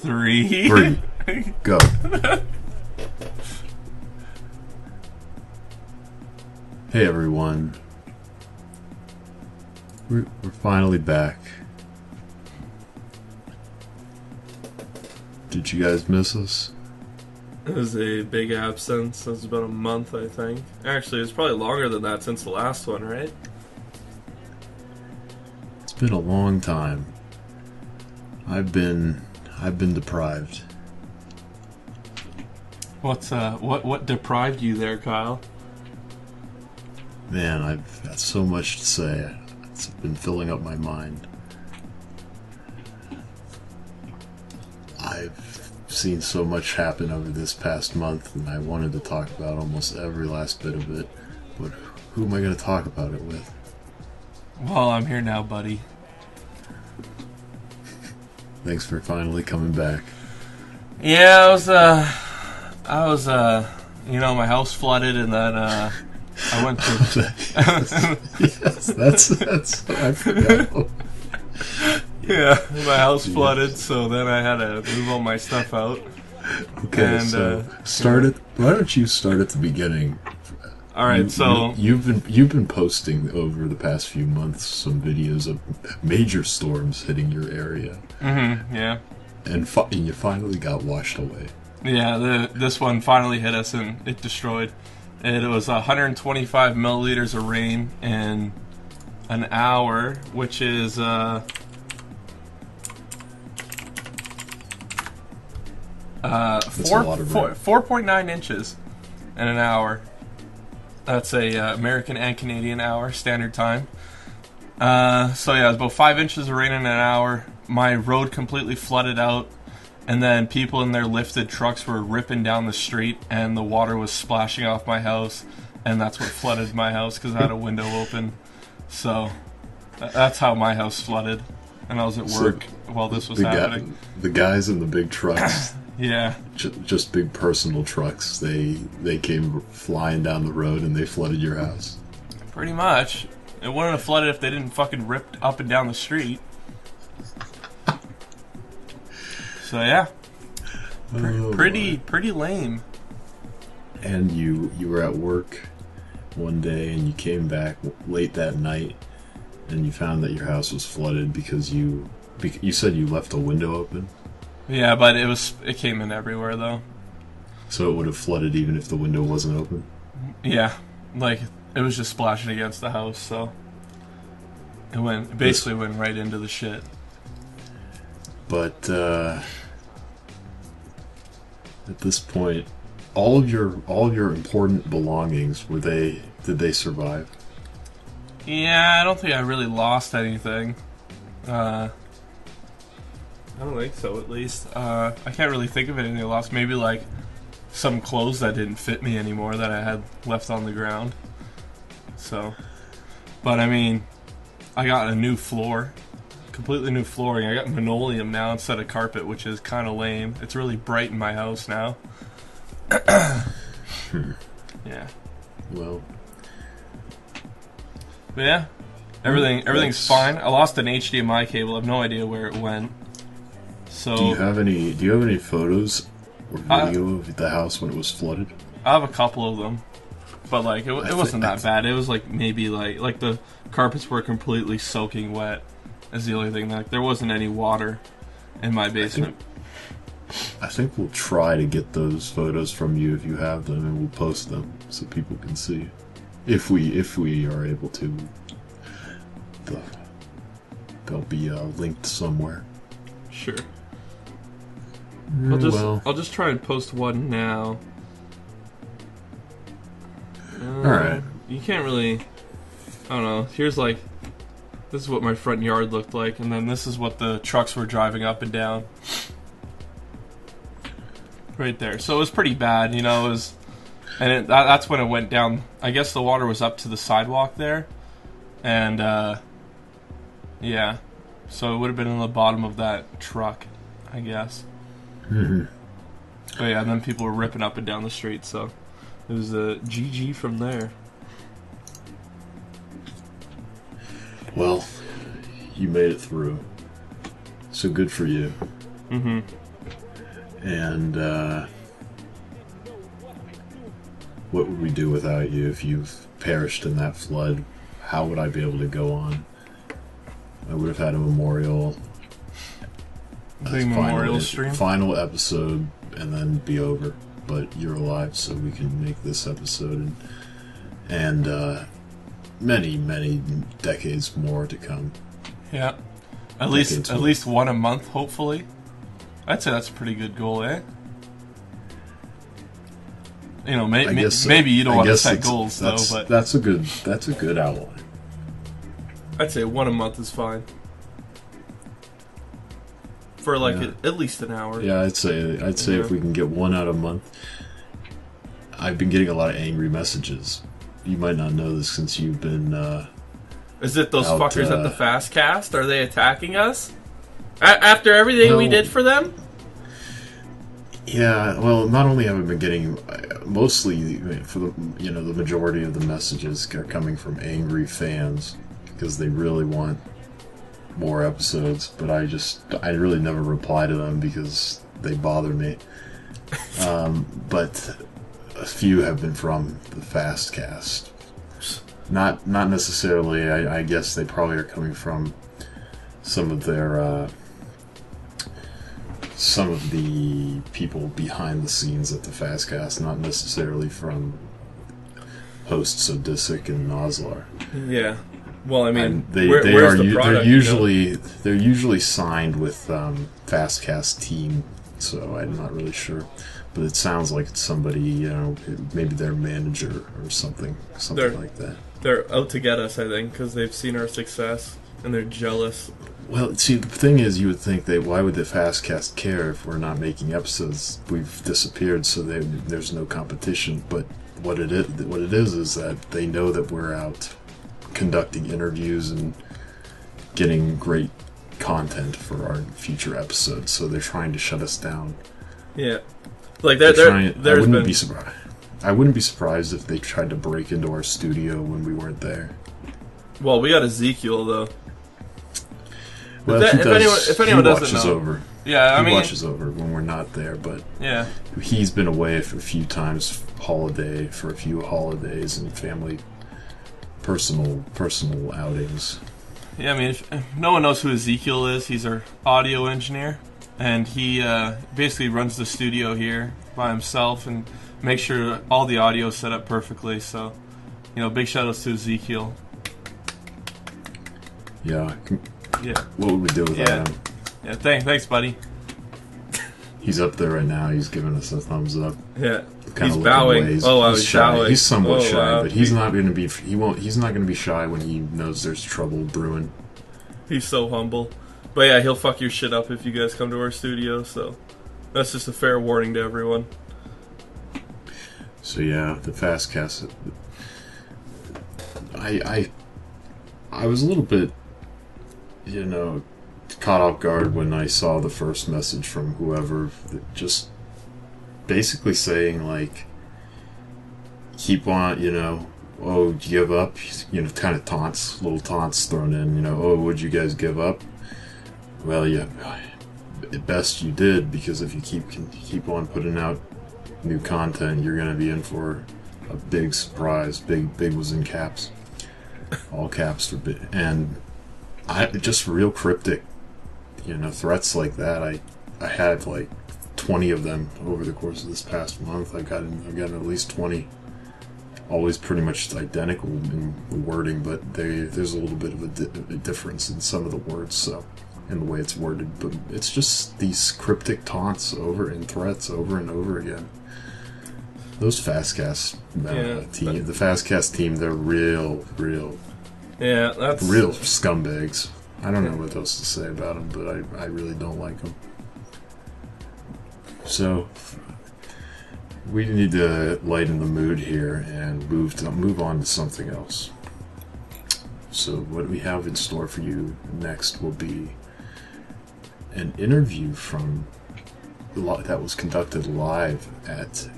3, go. Hey everyone. We're finally back. Did you guys miss us? It was a big absence. It was about a month, I think. Actually, it's probably longer than that since the last one, right? It's been a long time. I've been deprived. What deprived you there, Kyle? Man, I've got so much to say. It's been filling up my mind. I've seen so much happen over this past month, and I wanted to talk about almost every last bit of it. But who am I going to talk about it with? Well, I'm here now, buddy. Thanks for finally coming back. Yeah, I was, my house flooded, and then, I went to... Yes, that's I forgot. Yeah, my house flooded, so then I had to move all my stuff out. Okay, and, why don't you start at the beginning? All right, you've been posting over the past few months some videos of major storms hitting your area. Mm-hmm, yeah. And you finally got washed away. Yeah, this one finally hit us and it destroyed. It was 125 milliliters of rain in an hour, which is 4.9 inches in an hour. That's a American and Canadian hour standard time. So yeah, it was about 5 inches of rain in an hour. My road completely flooded out, and then people in their lifted trucks were ripping down the street, and the water was splashing off my house, and that's what flooded my house because I had a window open. So that's how my house flooded, and I was at work while this was happening. The guys in the big trucks. Yeah. Just big personal trucks. They came flying down the road and they flooded your house. Pretty much. It wouldn't have flooded if they didn't fucking rip up and down the street. So yeah. Pretty lame. And you were at work one day and you came back late that night and you found that your house was flooded because you said you left a window open. Yeah, but it came in everywhere though. So it would have flooded even if the window wasn't open? Yeah, like it was just splashing against the house, so it basically went right into the shit. But at this point, all of your important belongings, did they survive? Yeah, I don't think I really lost anything. I don't think so, at least. I can't really think of anything I lost. Maybe, like, some clothes that didn't fit me anymore that I had left on the ground. So, but, I mean, I got a new floor. Completely new flooring. I got linoleum now instead of carpet, which is kind of lame. It's really bright in my house now. Yeah. Well. But, yeah. Everything's fine. I lost an HDMI cable. I have no idea where it went. So, do you have any photos or video of the house when it was flooded? I have a couple of them, but like it wasn't that bad. It was like maybe like the carpets were completely soaking wet. Is the only thing. Like there wasn't any water in my basement. I think we'll try to get those photos from you if you have them, and we'll post them so people can see. If we are able to, they'll be linked somewhere. Sure. I'll just try and post one now. Alright. You can't really... I don't know. Here's like... This is what my front yard looked like, and then this is what the trucks were driving up and down. Right there. So it was pretty bad, you know, it was... And that's when it went down. I guess the water was up to the sidewalk there. And, yeah. So it would have been in the bottom of that truck, I guess. Mm-hmm. But yeah, and then people were ripping up and down the street, so it was a GG from there. Well, you made it through. So good for you. Mm-hmm. And what would we do without you if you've perished in that flood? How would I be able to go on? I would have had a memorial. Big memorial stream. Final episode, and then be over. But you're alive, so we can make this episode, and many, many decades more to come. Yeah, at least one a month, hopefully. I'd say that's a pretty good goal, eh? You know, maybe you don't want to set goals though, but that's a good outline. I'd say one a month is fine. For like at least an hour. Yeah, I'd say if we can get one out a month. I've been getting a lot of angry messages. You might not know this since you've been. Is it those fuckers at the Fastcast? Are they attacking us after everything we did for them? Yeah, well, not only have I been getting, mostly for the the majority of the messages are coming from angry fans because they really want more episodes, but I really never reply to them because they bother me. But a few have been from the Fastcast. Not necessarily. I guess they probably are coming from some of their some of the people behind the scenes at the Fastcast, not necessarily from hosts Odisic and Noslar. Yeah. Well, I mean, they're usually signed with Fastcast team, so I'm not really sure. But it sounds like it's somebody, maybe their manager or something like that. They're out to get us, I think, because they've seen our success and they're jealous. Well, see, the thing is, you would think why would the Fastcast care if we're not making episodes? We've disappeared, so there's no competition. But what it is that they know that we're out conducting interviews and getting great content for our future episodes, so they're trying to shut us down. Yeah, like I wouldn't be surprised if they tried to break into our studio when we weren't there. Well, we got Ezekiel though. Well, if anyone doesn't know, over. Yeah, he watches over when we're not there, but yeah, he's been away for a few times, for a few holidays and family. Personal outings. Yeah, I mean, if no one knows who Ezekiel is, he's our audio engineer, and he basically runs the studio here by himself and makes sure all the audio is set up perfectly. So, big shout outs to Ezekiel. Yeah. Yeah. What would we do without him? Yeah. Thanks, buddy. He's up there right now. He's giving us a thumbs up. Yeah. He's bowing. He's shy. He's somewhat shy, but he's not going to be. He's not going to be shy when he knows there's trouble brewing. He's so humble. But yeah, he'll fuck your shit up if you guys come to our studio. So that's just a fair warning to everyone. So yeah, the Fastcast. I was a little bit, caught off guard when I saw the first message from whoever, just basically saying like, keep on, oh, give up, kind of little taunts thrown in, oh, would you guys give up? Well, yeah, at best you did, because if you keep on putting out new content, you're going to be in for a big surprise. Big was in caps, all caps for big, and just real cryptic, threats like that. I had like 20 of them over the course of this past month. I've gotten at least 20. Always pretty much identical in the wording, but there's a little bit of a difference in some of the words, so in the way it's worded. But it's just these cryptic taunts and threats over and over again. Those Fastcast team, the Fastcast team, they're real. Yeah, that's real scumbags. I don't know what else to say about them, but I really don't like them. So we need to lighten the mood here and move on to something else. So what we have in store for you next will be an interview that was conducted live at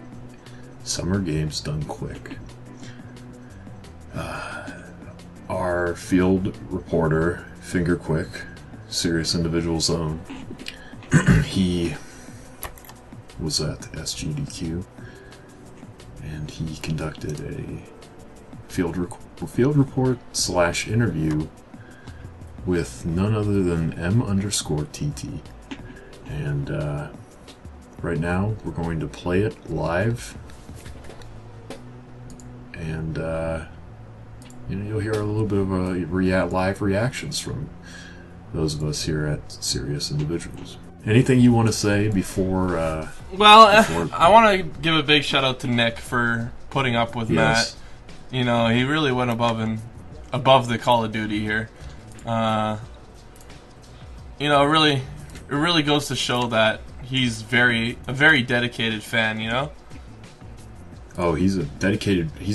Summer Games Done Quick. Our field reporter, Finger Quick, Serious Individual's own, he was at SGDQ, and he conducted a field report / interview with none other than M_TT. And right now we're going to play it live, and you'll hear a little bit of live reactions from those of us here at Serious Individuals. Anything you want to say before? I want to give a big shout out to Nick for putting up with Matt. He really went above the Call of Duty here. It really goes to show that he's a very dedicated fan. Oh, he's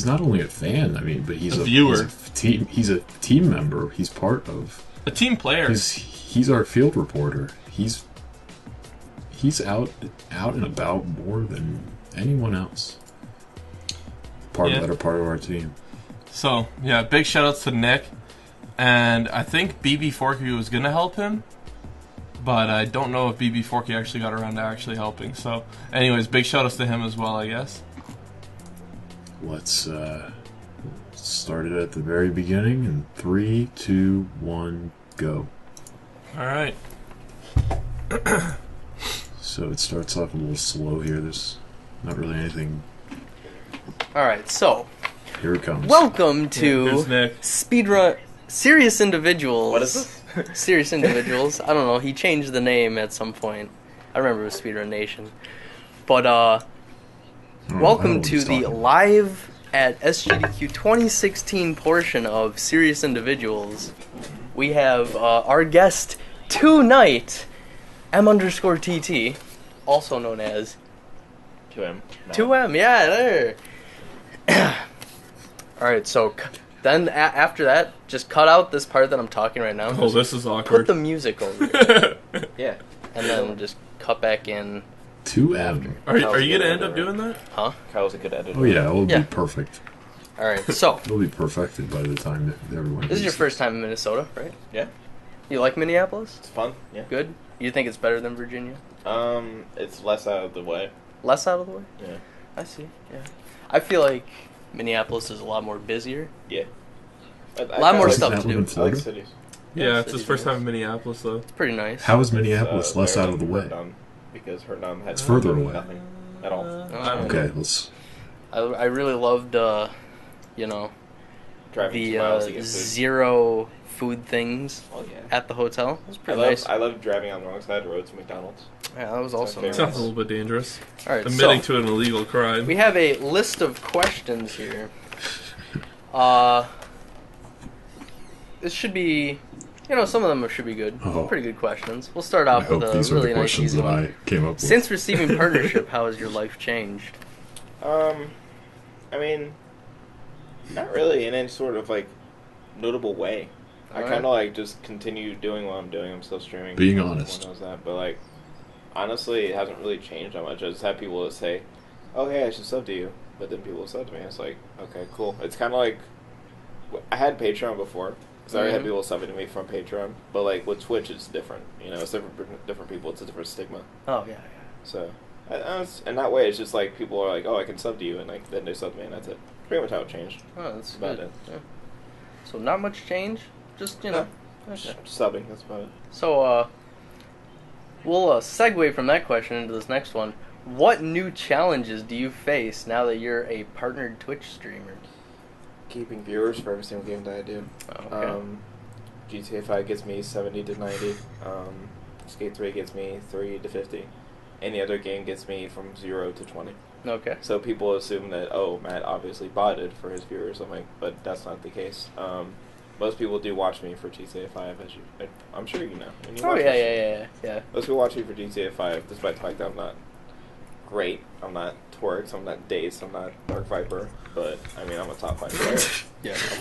not only a fan. I mean, but he's a viewer. He's a team member. He's part of a team player. He's our field reporter. He's out and about more than anyone else. Part of our team. So big shout outs to Nick, and I think BB Forky was gonna help him, but I don't know if BB Forky actually got around to actually helping. So, anyways, big shout outs to him as well, I guess. Let's start it at the very beginning in 3, 2, 1, go. All right. So it starts off a little slow here. There's not really anything. All right, so here it comes. Welcome to Speedrun Serious Individuals. What is this? Serious Individuals. I don't know. He changed the name at some point. I remember it was Speedrun Nation. But welcome to the live at SGDQ 2016 portion of Serious Individuals. We have our guest tonight, M_TT, also known as 2M. 2M, yeah, there. Alright, so then after that, just cut out this part that I'm talking right now. Oh, this is awkward. Put the music over it. Yeah. And then just cut back in. 2M. Are you going to end up doing that? Huh? Kyle's a good editor. Oh, yeah, it'll be perfect. Alright, so. It'll be perfected by the time that everyone. This is your first time in Minnesota, right? Yeah. You like Minneapolis? It's fun, yeah. Good? You think it's better than Virginia? It's less out of the way. Less out of the way? Yeah. I see, yeah. I feel like Minneapolis is a lot more busier. Yeah. A lot more stuff to do. I like cities. Yeah, it's his first time in Minneapolis, though. It's pretty nice. How is Minneapolis less out of the way? Because Herndon has further away. Nothing at all. Okay, let's. I really loved, driving 2 miles to the get food. zero food things at the hotel. It was pretty nice. I love driving on the wrong side of the road to McDonald's. Yeah, that was also nice. Sounds a little bit dangerous. All right, Admitting to an illegal crime. We have a list of questions here. This should be, some of them should be good. Oh. Pretty good questions. We'll start off I with hope a these are really the nice questions easy that one. I came up with. Since receiving partnership, how has your life changed? I mean, not really in any sort of notable way. I kind of just continue doing what I'm doing. I'm still streaming. Being honest. Everyone knows that, but honestly, it hasn't really changed that much. I just have people that say, "Oh, hey, I should sub to you," but then people sub to me. It's like, okay, cool. It's kind of like I had Patreon before because I already had people subbing to me from Patreon, but with Twitch, it's different. It's different people. It's a different stigma. Oh yeah. So, in that way, it's just people are like, "Oh, I can sub to you," and then they sub to me, and that's it. Pretty much how it changed. Oh, that's about good. it. Yeah. So not much change. Just Okay. Subbing. That's about it. So we'll segue from that question into this next one. What new challenges do you face now that you're a partnered Twitch streamer? Keeping viewers for every single game that I do. Oh, okay. GTA 5 gets me 70 to 90. Skate 3 gets me 30 to 50. Any other game gets me from 0 to 20. Okay. So people assume that, Matt obviously botted for his viewers, but that's not the case. Most people do watch me for GTA 5, as I'm sure you know. Yeah. Most people watch me for GTA 5, despite the fact that I'm not great. I'm not Torx, I'm not Dace, I'm not Dark Viper, but I'm a top 5 player. Yeah. I'm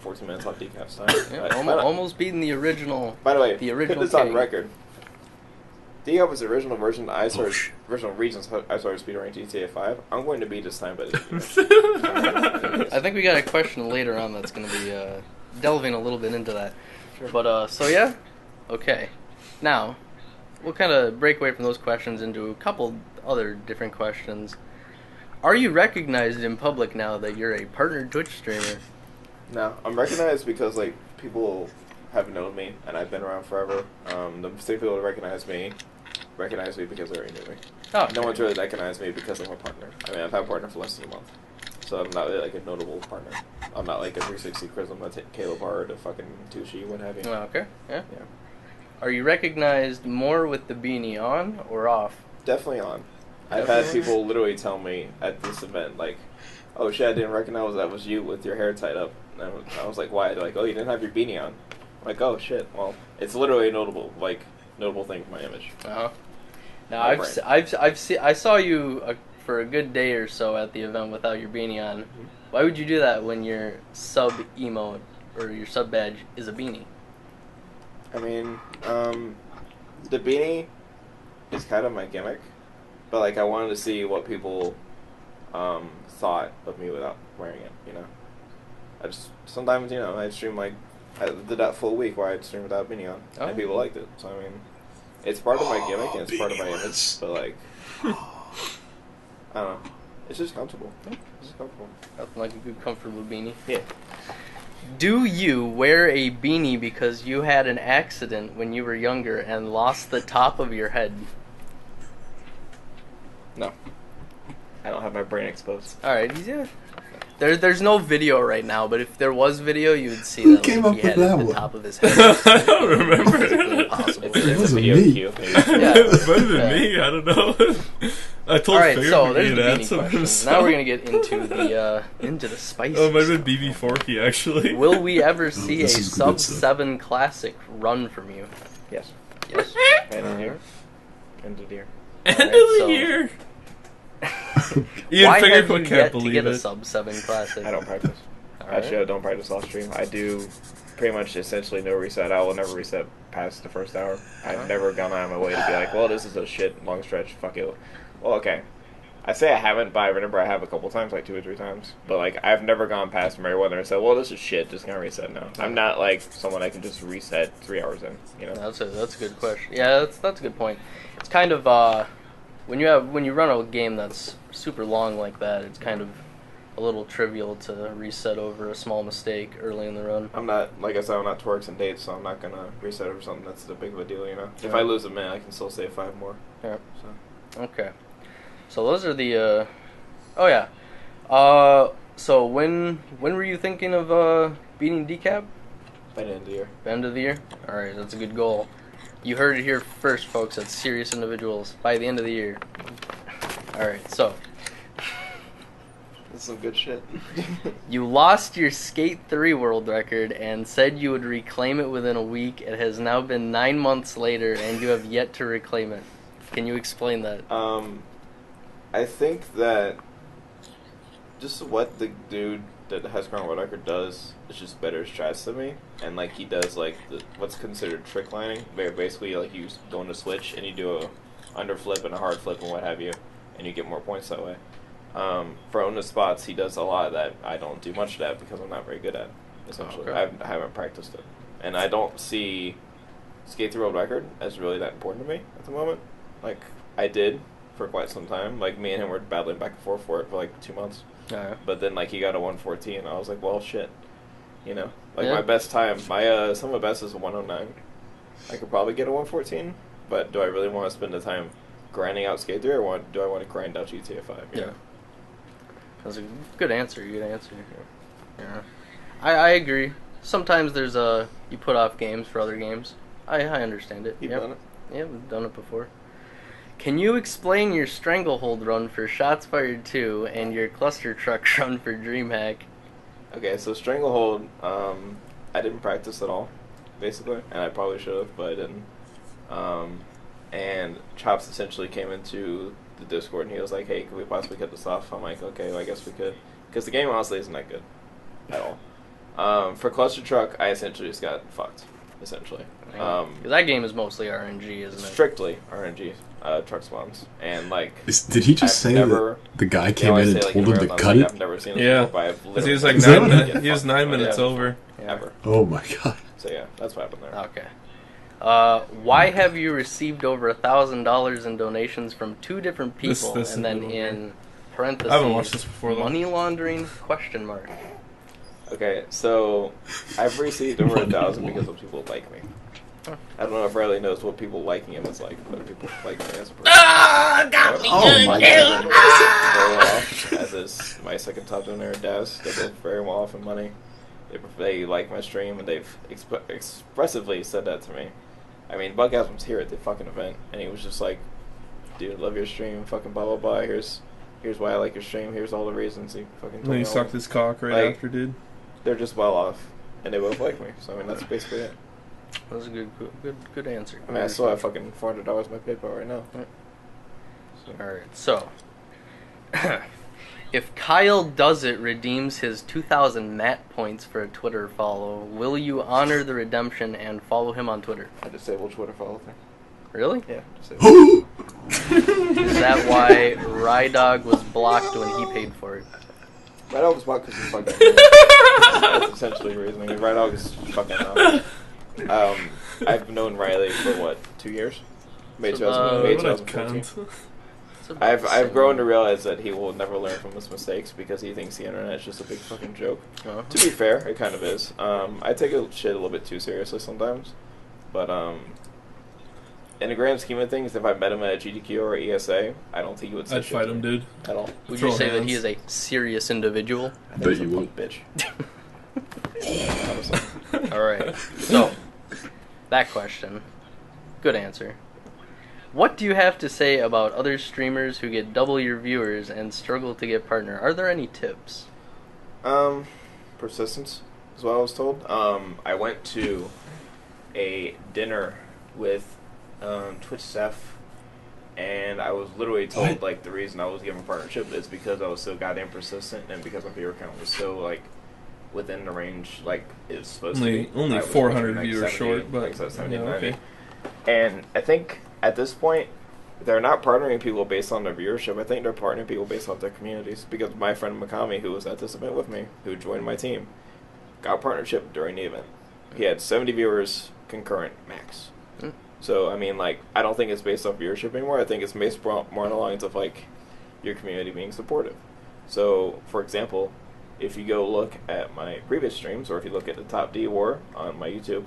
14 minutes off decaf time. Yeah, almost beating the original. By the way, put this on record. Decaf was the original version. Original reasons I started speedrunning GTA 5. I'm going to beat this time, but I think we got a question later on that's going to be delving a little bit into that. Sure. But okay. Now we'll kind of break away from those questions into a couple other different questions. Are you recognized in public now that you're a partner Twitch streamer? No, I'm recognized because like people have known me and I've been around forever. The same people that recognize me because they already knew me. Oh, No one's really recognized me because I'm a partner. I mean, I've had a partner for less than a month, so I'm not really like a notable partner. I'm not like a 360 Chrism, a Caleb Hard, a fucking Tushi, what have you. Oh, okay. Yeah. Yeah. Are you recognized more with the beanie on or off? Definitely on. I've had people literally tell me at this event, like, oh shit, I didn't recognize that was you with your hair tied up. And I was like, why? They're like, oh, you didn't have your beanie on. I'm like, oh shit, well, it's literally a notable thing for my image. Uh-huh. Now, I saw you for a good day or so at the event without your beanie on. Mm-hmm. Why would you do that when your sub emote or your sub badge is a beanie? I mean, the beanie is kind of my gimmick, but like I wanted to see what people thought of me without wearing it. You know, I just sometimes I stream like I did that full week where I'd stream without beanie on, and people liked it. So I mean, it's part of my gimmick and it's part of my image, but like I don't know, it's just comfortable. It's just comfortable. Nothing like a good, comfortable beanie. Yeah. Do you wear a beanie because you had an accident when you were younger and lost the top of your head? No. I don't have my brain exposed. Alright, yeah. There's no video right now, but if there was video, you would see Who that came like, up he with had that the one? top of his head. I don't remember. Physically impossible. It's wasn't a video me. cue. Yeah. It might have been me. I don't know. I told Alright, Fair so to there's be the an beanie answer question. himself. Now we're gonna get into the spicy Oh, it might have stuff. been BB Forky actually. Will we ever see a this is good sub stuff. 7 classic run from you? Yes. Yes. End of the year. End of the year. End Alright, of the so- year. Ian Why have you Fingerfoot can't yet to believe get a it. sub 7 classic? I don't practice. Alright. Actually, I don't practice off stream. I do pretty much essentially no reset. I will never reset past the first hour. I've never gone out of my way to be like, well, this is a shit long stretch. Fuck it. Well, okay. I say I haven't, but I remember I have a couple times, like 2 or 3 times. But like, I've never gone past Meriwether and said, well, this is shit. Just gonna reset now. I'm not like someone I can just reset 3 hours in. You know. That's a good question. Yeah, that's a good point. It's kind of when you run a game that's super long like that, it's kind of a little trivial to reset over a small mistake early in the run. I'm not, like I said, I'm not twerks and dates, so I'm not gonna reset over something that's a big of a deal, you know. If I lose a minute, I can still save 5 more. Yeah. So. Okay. So those are the oh yeah. So when were you thinking of beating decap? By the end of the year. End of the year? Alright, that's a good goal. You heard it here first, folks. That's serious individuals. By the end of the year. Alright, so. That's some good shit. You lost your Skate 3 world record and said you would reclaim it within a week. It has now been 9 months later and you have yet to reclaim it. Can you explain that? I think that just what the dude that has current world record does is just better strats than me, and like he does like what's considered trick lining, where basically like you go into switch and you do a under flip and a hard flip and what have you, and you get more points that way. For on the spots, he does a lot of that. I don't do much of that because I'm not very good at it, essentially. Okay. I haven't practiced it, and I don't see Skate 3 world record as really that important to me at the moment. Like I did for quite some time. Like me and him were battling back and forth for it for like 2 months. But then like he got a 114, and I was like, well, shit, you know. Like my best time, my some of my best is a 109. I could probably get a 114, but do I really want to spend the time grinding out Skate 3, or do I want to grind out GTA 5? You know? That's a good answer. Good answer. Yeah. I agree. Sometimes there's you put off games for other games. I understand it. You've done it? Yeah, we've done it before. Can you explain your Stranglehold run for Shots Fired 2 and your Cluster Truck run for DreamHack? Okay, so Stranglehold, I didn't practice at all, basically, and I probably should have, but I didn't. And Chops essentially came into the Discord and he was like, hey, can we possibly cut this off? I'm like, okay, well, I guess we could. Because the game honestly isn't that good at all. For Cluster Truck, I essentially just got fucked, essentially. Because that game is mostly RNG, isn't it? Strictly RNG, truck spawns. And like, Did he just say that the guy came in and told him to cut it? I've never seen it Yeah. before, but I've He literally was like Is that 9 what minutes. He was 9 minutes over. Yeah. ever. Oh my god. So yeah, that's what happened there. Okay. Why have you received over $1,000 in donations from 2 different people? This and then is in parentheses, I haven't watched this before, though. money laundering? Question mark. Okay, so I've received over 1,000 because of people like me. I don't know if Riley knows what people liking him is like, but people like me as a person. Got me my good, cousin very well off, as is my second top donor, Daz. They're both very well off in money. They like my stream, and they've expressively said that to me. I mean, Buckhouse was here at the fucking event, and he was just like, "Dude, love your stream, fucking blah blah blah. Here's why I like your stream. Here's all the reasons." He fucking told And then me he all sucked that. his cock right Like, after, dude. They're just well off, and they both like me. So I mean, that's basically it. That was a good answer. I mean, I still have fucking $400 in my PayPal right now. Alright, so if Kyle Does It redeems his 2,000 Matt points for a Twitter follow, will you honor the redemption and follow him on Twitter? I disabled Twitter follow thing. Really? Yeah, disabled. Is that why Ryedawg was blocked when he paid for it? Ryedawg was blocked because he's fucking. That's essentially the reasoning. Ryedawg is fucking. I've known Riley for what, 2 years? May What a 2014. cunt. I've grown to realize that he will never learn from his mistakes because he thinks the internet is just a big fucking joke. To be fair, it kind of is. I take shit a little bit too seriously sometimes, but in the grand scheme of things, if I met him at a GDQ or ESA, I don't think he would say I'd shit fight to him, me dude. at all. Would Throw you say that hands. he is a serious individual? I think Bet he's a you punk would. bitch. Honestly. Alright, so, that question. Good answer. What do you have to say about other streamers who get double your viewers and struggle to get partner? Are there any tips? Persistence is what I was told. I went to a dinner with Twitch staff, and I was literally told What? like the reason I was given partnership is because I was so goddamn persistent and because my viewer count was so like within the range like it's supposed to be. Only I was supposed to be, 400 viewers 70, short, but like, so 70, yeah, 90. okay. And I think at this point, they're not partnering people based on their viewership. I think they're partnering people based off their communities. Because my friend Makami, who was at this event with me, who joined my team, got partnership during the event. He had 70 viewers concurrent max. Mm. So, I mean, like, I don't think it's based off viewership anymore. I think it's based more on the lines of, like, your community being supportive. So, for example, if you go look at my previous streams, or if you look at the Top D War on my YouTube,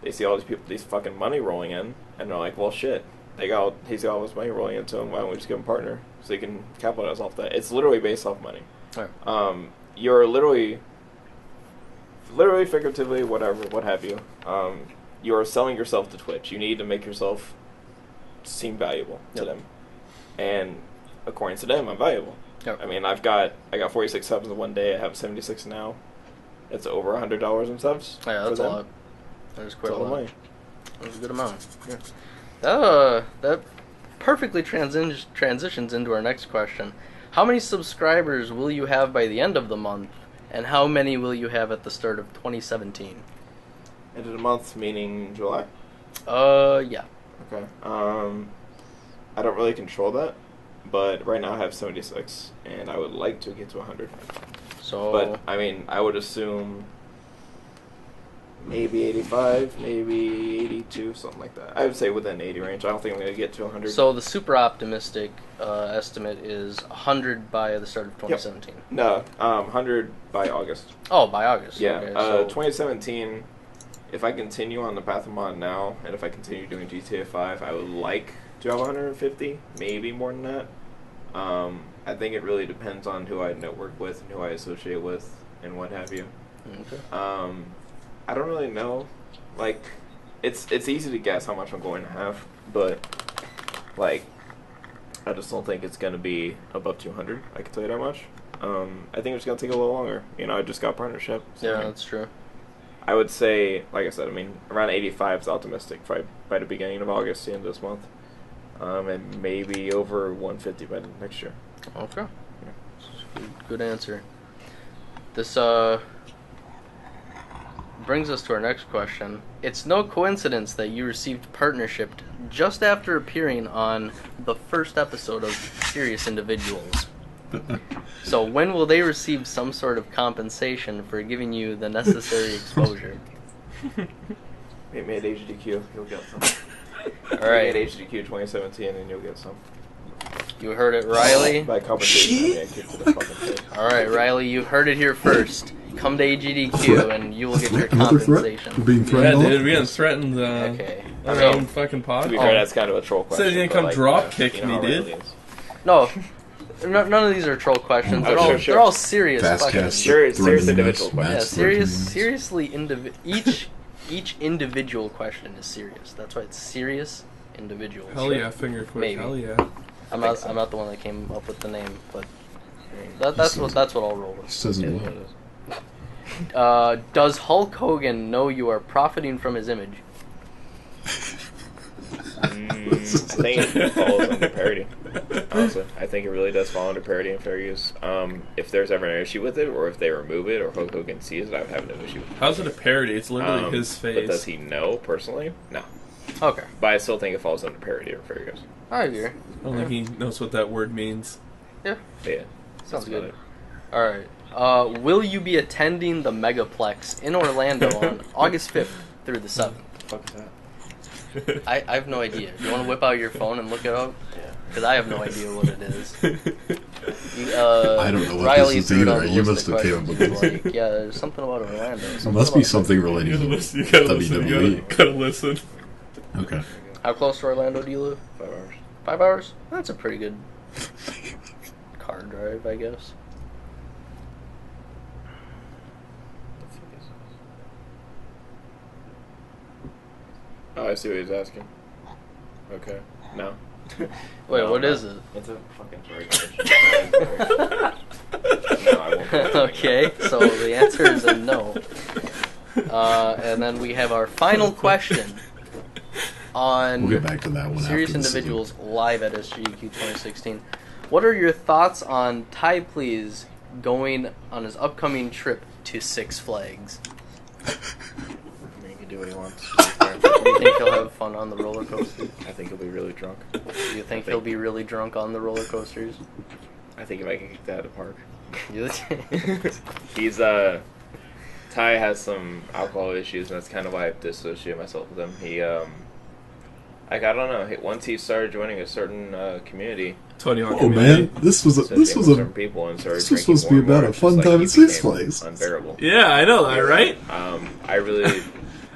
they see all these people, these fucking money rolling in, and they're like, well, shit. He's got all this money rolling into him. Why don't we just give him a partner so he can capitalize off that? It's literally based off money. Right. You're literally, figuratively, whatever, what have you. You're selling yourself to Twitch. You need to make yourself seem valuable to them, and according to them, I'm valuable. Yep. I mean, I got 46 subs in one day. I have 76 now. It's over $100 in subs. Yeah, for that's a them. lot. That is quite That's a all the lot. money. That's a good amount. Yeah. That perfectly transitions into our next question. How many subscribers will you have by the end of the month, and how many will you have at the start of 2017? End of the month, meaning July? Yeah. Okay. I don't really control that, but right now I have 76, and I would like to get to 100. So, But, I mean, I would assume maybe 85, maybe 82, something like that. I would say within 80 range. I don't think I'm going to get to 100. so the super optimistic estimate is 100 by the start of 2017. No, 100 by August. Oh, by August. Yeah, Okay, so 2017, if I continue on the path I'm on now, and if I continue doing GTA 5, I would like to have 150, maybe more than that. I think it really depends on who I network with and who I associate with and what have you. Okay. I don't really know. Like, it's easy to guess how much I'm going to have, but, like, I just don't think it's going to be above 200, I can tell you that much. I think it's going to take a little longer. You know, I just got partnership. So Yeah, that's true. I would say, like I said, I mean, around 85 is optimistic by the beginning of August, the end of this month. And maybe over 150 by next year. Okay. Good answer. This brings us to our next question. It's no coincidence that you received partnership just after appearing on the first episode of Serious Individuals. So when will they receive some sort of compensation for giving you the necessary exposure? Meet me at HDQ. You'll get some. All right. Meet me at HDQ 2017, and you'll get some. You heard it, Riley. By compensation, I get kicked to the fucking face. All right, Riley, you heard it here first. Come to AGDQ and you will get your Another threat? compensation. We're being Yeah, threatened. dude, we done threatened Okay. our I mean, own fucking pod. To be fair, that's kind of a troll question. Said you didn't but, come like, drop kick you know me, how dude. Riley is. No, none of these are troll questions. Oh, They're all sure. They're all serious Fastcast. questions. Serious threatening individual us, questions. Yeah, Matt's seriously each individual question is serious. That's why it's serious individual. Hell yeah, finger quick. Maybe. Hell yeah. I'm think not so. I'm not the one that came up with the name, but that's what I'll roll with. Says it It well. is. Does Hulk Hogan know you are profiting from his image? I think it falls under parody. Honestly, I think it really does fall under parody and fair use. If there's ever an issue with it, or if they remove it, or Hulk Hogan sees it, I would have no issue. How's it a parody? It's literally his face. But does he know personally? No. Okay, But I still think it falls under parody or fair use. I agree. I don't think he knows what that word means. Yeah, But yeah, sounds that's about good. it. All right. Will you be attending the Megaplex in Orlando on August 5th through the 7th? What the fuck is that? I have no idea. You want to whip out your phone and look it up? Yeah. Because I have no idea what it is. I don't know what Riley this is threw it on either. the You list must of have came up with questions. this. Like, yeah, there's something about Orlando. It must be something related You to gotta listen. You gotta listen. You WWE. gotta listen. Okay. How close to Orlando do you live? 5 hours. 5 hours? That's a pretty good car drive, I guess. Oh, I see what he's asking. Okay. No. Wait, No, what no. is it? It's a fucking story question. No, I won't. Okay, so the answer is a no. And then we have our final question on We'll get back to that one Serious after this is Individuals live at SGDQ 2016. What are your thoughts on Ty Please going on his upcoming trip to Six Flags? I mean, he can do what he wants. Do you think he'll have fun on the roller coasters? I think he'll be really drunk. Do you think he'll be really drunk on the roller coasters? I think he might get kicked out of the park. You- He's Ty has some alcohol issues, and that's kind of why I dissociate myself with him. He like, I don't know. Once he started joining a certain community, Tony Hawk Oh community. man, this was associating with certain a people, and started this was drinking supposed to be more and about more, a it's fun just, time like, at he Six became Flags. Unbearable. Yeah, I know that, right? I really.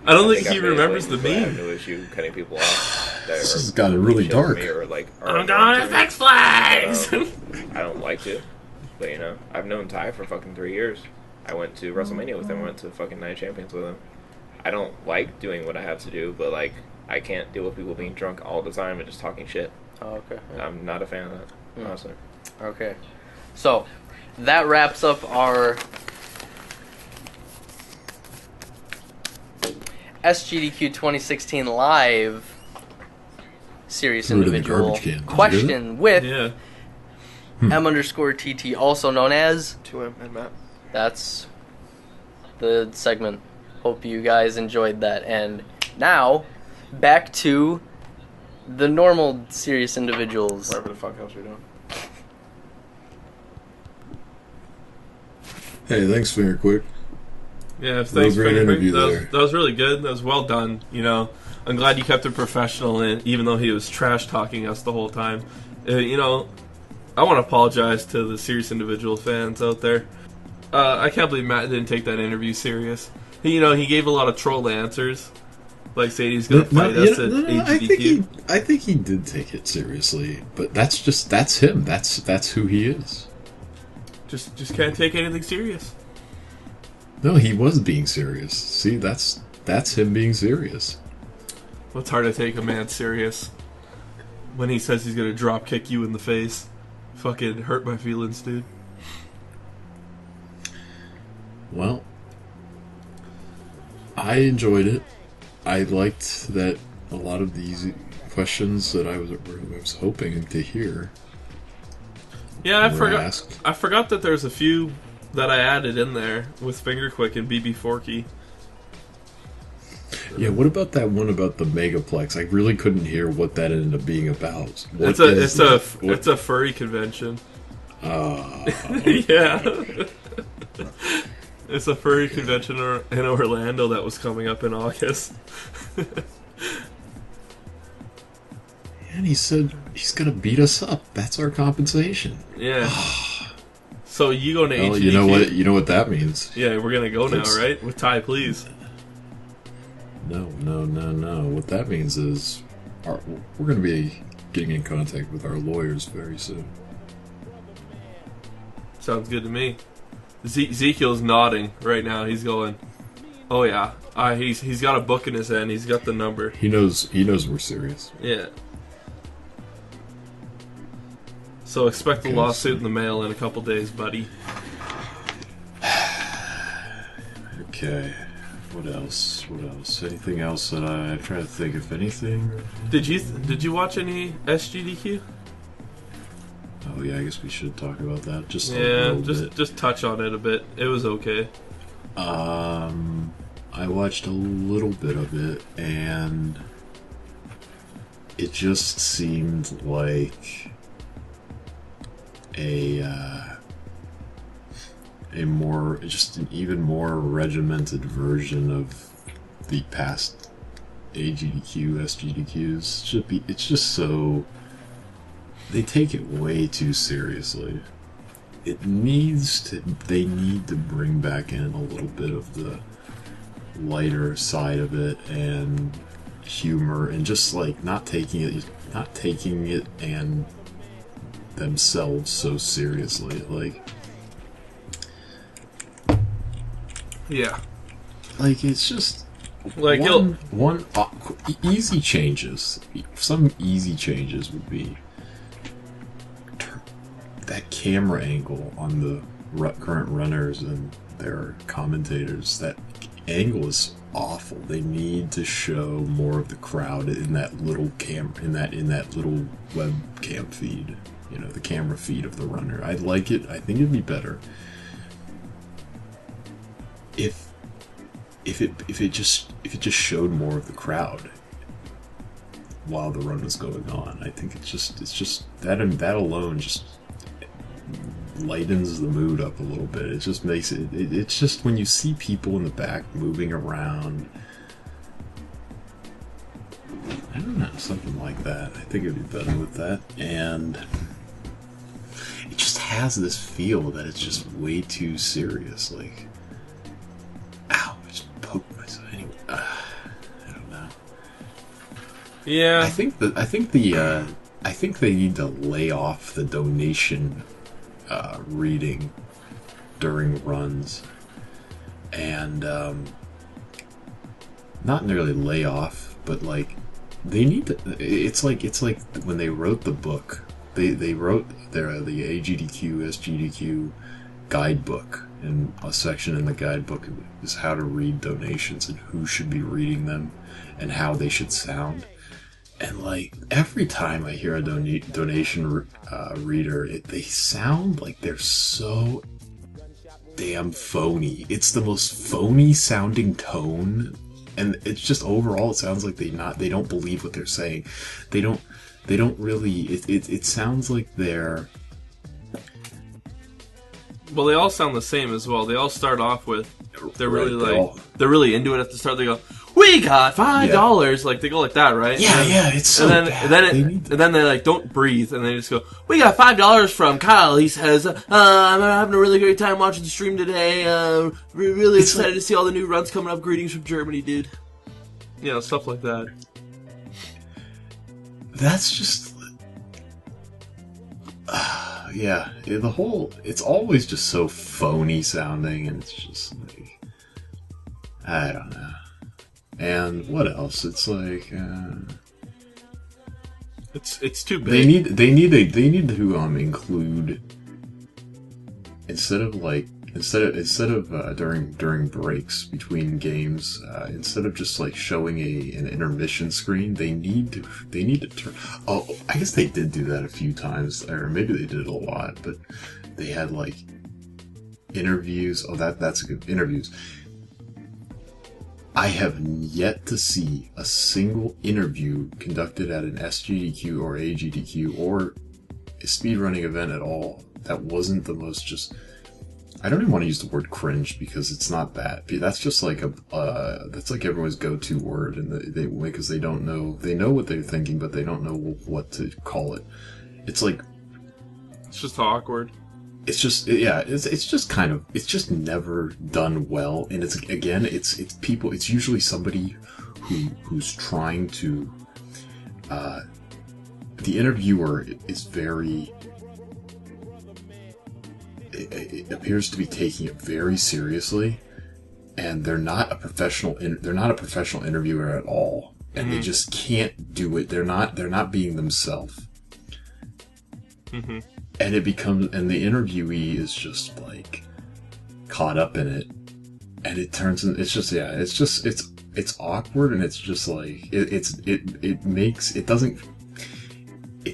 I don't think think he I'm really remembers the blatant, but I have meme. no issue cutting people off. That This are has gotten really chill with dark. me or, like, I'm are going to into me. Six Flags! I don't like to, but you know, I've known Ty for fucking 3 years. I went to WrestleMania with him. I went to fucking Night of Champions with him. I don't like doing what I have to do, but like, I can't deal with people being drunk all the time and just talking shit. Oh, okay. Yeah. I'm not a fan of that, honestly. Okay. So, that wraps up our SGDQ 2016 live Serious Threw it in the Individual garbage can. Did you hear question with Yeah. M_TT, also known as. 2M and Matt. That's the segment. Hope you guys enjoyed that. And now, back to the normal Serious Individuals. Whatever the fuck else you're doing. Hey, thanks, Finger Quick. Yeah, thanks great Finger Quick. interview That was, there. that was really good. That was well done. You know, I'm glad you kept it professional, and even though he was trash talking us the whole time, you know, I want to apologize to the Serious Individual fans out there. I can't believe Matt didn't take that interview serious. He gave a lot of troll answers, like saying he's going to fight us at AGDQ. I think he did take it seriously, but that's him. That's who he is. Just can't take anything serious. No, he was being serious. See, that's him being serious. Well, it's hard to take a man serious when he says he's going to drop kick you in the face. Fucking hurt my feelings, dude. Well, I enjoyed it. I liked that a lot of these questions that I was hoping to hear. Yeah, were asked. I forgot that there's a few that I added in there with Finger Quick and BB Forky. Yeah, what about that one about the Megaplex? I really couldn't hear what that ended up being about. It's a furry convention. Yeah. It's a furry convention in Orlando that was coming up in August. And he said he's gonna beat us up. That's our compensation. Yeah. So you going to Well, AGDQ? you know what? You know what that means. Yeah, we're gonna go now, right? With Ty, please. No. What that means is we're gonna be getting in contact with our lawyers very soon. Sounds good to me. Ezekiel's nodding right now. He's going, oh yeah. He's got a book in his hand. He's got the number. He knows we're serious. Yeah. So expect a lawsuit in the mail in a couple days, buddy. Okay. What else? Anything else that I'm trying to think of anything? Did you watch any SGDQ? Oh yeah, I guess we should talk about that. Just a little bit. Just touch on it a bit. It was okay. I watched a little bit of it, and it just seemed like an even more regimented version of the past AGDQ, SGDQs. It's just so, they take it way too seriously. They need to bring back in a little bit of the lighter side of it and humor, and just like not taking it and themselves so seriously. Like, yeah, like it's just like easy changes. Some easy changes would be that camera angle on the current runners and their commentators. That angle is awful. They need to show more of the crowd in that little in that little webcam feed. You know, the camera feed of the runner. I'd like it. I think it'd be better if it just showed more of the crowd while the run was going on. I think it's just that alone just lightens the mood up a little bit. It just makes it's just when you see people in the back moving around, I don't know, something like that. I think it'd be better with that. And it just has this feel that it's just way too serious. Like, ow, I just poked myself. Anyway, I don't know. Yeah, I think they need to lay off the donation reading during runs, and not nearly lay off, but like they need to. It's like when they wrote the book, they wrote the AGDQ SGDQ guidebook, and a section in the guidebook is how to read donations and who should be reading them and how they should sound. And like every time I hear a donation reader, they sound like they're so damn phony. It's the most phony sounding tone, and it's just overall it sounds like they don't believe what they're saying. They don't really. It sounds like they're. Well, they all sound the same as well. They all start off with they're really into it at the start. They go, "We got $5." Like they go like that, right? Yeah, it's so bad. And then they like don't breathe, and they just go, "We got $5 from Kyle." He says, "I'm having a really great time watching the stream today. Really excited to see all the new runs coming up. Greetings from Germany, dude." You know, stuff like that. That's just. It's always just so phony sounding, and it's just like, I don't know. And what else? It's like, it's too big. They need to include instead of during breaks between games, instead of just like showing an intermission screen, they need to turn. Oh, I guess they did do that a few times, or maybe they did it a lot. But they had like interviews. Oh, that's a good interviews. I have yet to see a single interview conducted at an SGDQ or AGDQ or a speedrunning event at all that wasn't the most just I don't even want to use the word cringe because it's not that. That's just like that's like everyone's go-to word, and because they don't know, they know what they're thinking, but they don't know what to call it. It's like, it's just awkward. It's just, yeah, it's just kind of, it's just never done well, and it's people, it's usually somebody who's trying to, the interviewer is very, it appears to be taking it very seriously, and they're not a professional interviewer at all, and they just can't do it. They're not being themselves. Mm-hmm. And it becomes, and the interviewee is just like caught up in it, and it turns in, it's awkward, and it's just like, it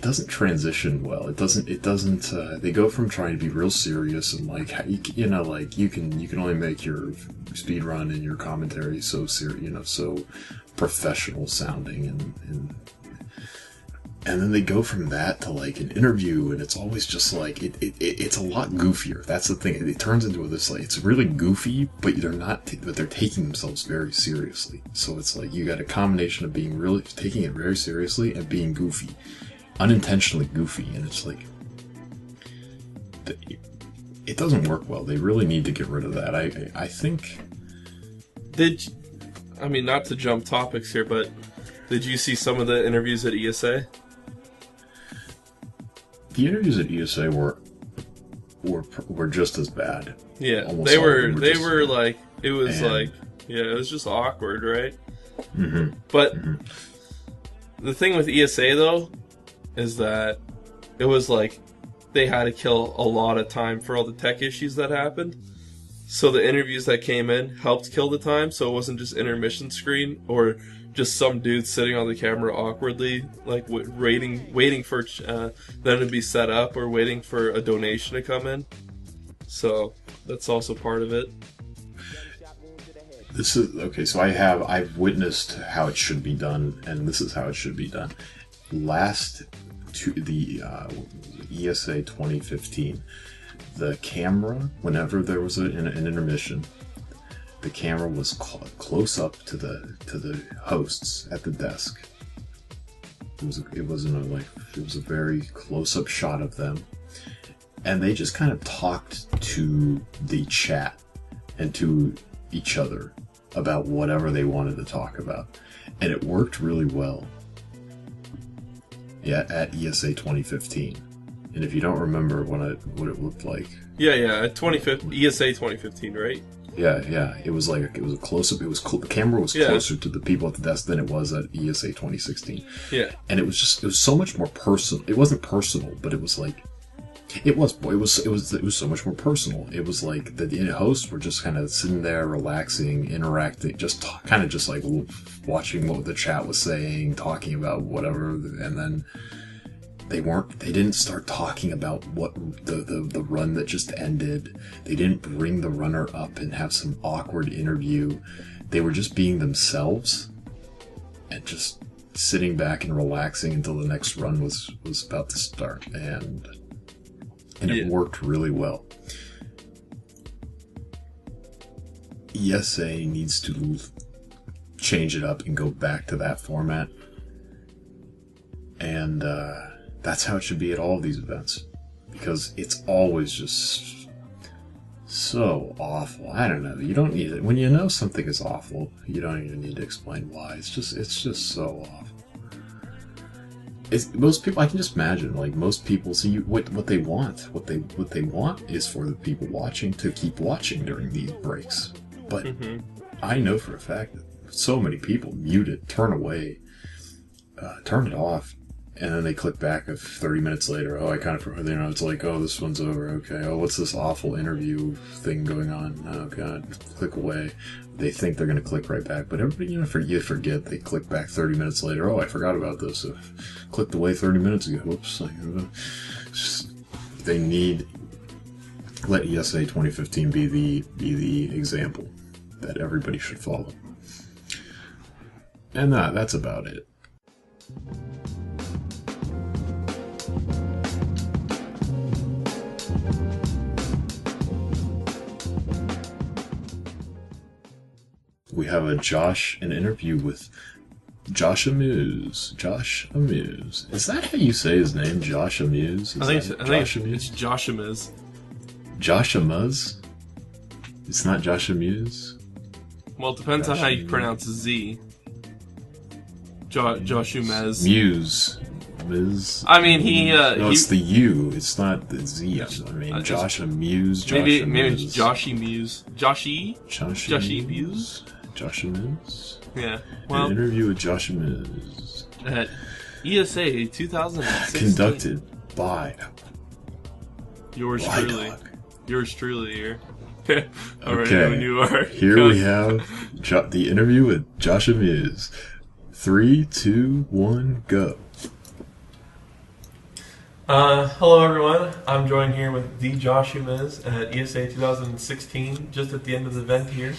doesn't transition well. It doesn't, they go from trying to be real serious and like, you know, like you can only make your speed run and your commentary so serious, you know, so professional sounding, and then they go from that to like an interview, and it's always just like it's a lot goofier. That's the thing. It turns into this, like, it's really goofy, but they're taking themselves very seriously. So it's like you got a combination of being really taking it very seriously and being goofy, unintentionally goofy, and it's like it doesn't work well. They really need to get rid of that. I think. I mean, not to jump topics here, but did you see some of the interviews at ESA? The interviews at ESA were just as bad. Yeah, Almost they all were. of them They just- were like, it was and- like, yeah, it was just awkward, right? Mm-hmm. But the thing with ESA though is that it was like they had to kill a lot of time for all the tech issues that happened. So the interviews that came in helped kill the time. So it wasn't just intermission screen or just some dude sitting on the camera awkwardly, like waiting for them to be set up or waiting for a donation to come in. So that's also part of it. This is okay. So I've witnessed how it should be done, and this is how it should be done. Last to the ESA 2015, the camera, whenever there was an intermission, the camera was close up to the hosts at the desk. It was a very close up shot of them, and they just kind of talked to the chat and to each other about whatever they wanted to talk about, and it worked really well. Yeah, at ESA 2015. And if you don't remember what it looked like, Yeah, at 2015 ESA 2015, right? yeah, it was a close up. The camera was closer to the people at the desk than it was at ESA 2016. Yeah, and it was so much more personal. It wasn't personal, but it was like. It was so much more personal. It was like the hosts were just kind of sitting there, relaxing, interacting, just like watching what the chat was saying, talking about whatever, and then they didn't start talking about what the run that just ended. They didn't bring the runner up and have some awkward interview. They were just being themselves and just sitting back and relaxing until the next run was about to start, and it worked really well. ESA needs to change it up and go back to that format. And that's how it should be at all of these events. Because it's always just so awful. I don't know. You don't need it. When you know something is awful, you don't even need to explain why. It's just so awful. Most people, I can just imagine, like most people see what they want. What they want is for the people watching to keep watching during these breaks. But I know for a fact that so many people mute it, turn away, turn it off, and then they click back 30 minutes later. Oh, I kind of, it's like, oh, this one's over. Okay. Oh, what's this awful interview thing going on? Oh God, click away. They think they're going to click right back, but everybody, you forget. They click back 30 minutes later. Oh, I forgot about this. Clicked away 30 minutes ago. Whoops. They need, let ESA 2015 be the example that everybody should follow. And that's about it. we have an interview with Joshimuz. Joshimuz. Is that how you say his name? Joshimuz? I think it's Joshimuz. Joshimuz? It's not Joshimuz? Well, it depends on how you pronounce Z. Joshimuz. Muse. Miz. I mean, no, it's the U. It's not the Z. I mean, Joshimuz. Maybe it's Joshimuz. Joshimuz. Joshimuz. Yeah. Well, an interview with Joshimuz at ESA 2016. Conducted by yours truly. Ryedawg. Yours truly here. Okay. When you are. Here we have the interview with Joshimuz. 3, 2, 1, go. Hello everyone. I'm joined here with the Joshimuz at ESA 2016, just at the end of the event here.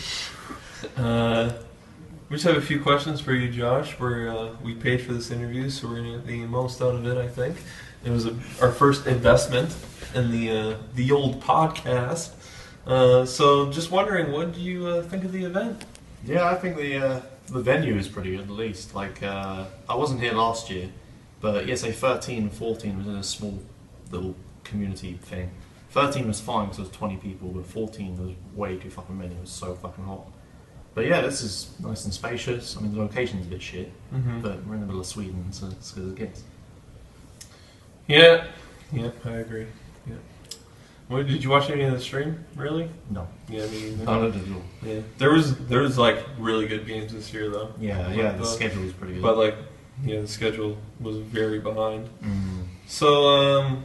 We just have a few questions for you, Josh. We paid for this interview, so we're going to get the most out of it, I think. It was our first investment in the old podcast. So just wondering, what do you think of the event? Yeah, I think the venue is pretty good, at least. Like, I wasn't here last year, but ESA 13 and 14 was in a small little community thing. 13 was fine because it was 20 people, but 14 was way too fucking many. It was so fucking hot. But yeah, this is nice and spacious. I mean, the location's a bit shit, but we're in the middle of Sweden, so it's good as it gets. Yeah, I agree. Yeah. Did you watch any of the stream? Really? No. Yeah, I mean, not at all. Yeah, there was like really good games this year though. Yeah, the schedule was pretty good. But like, yeah, the schedule was very behind. So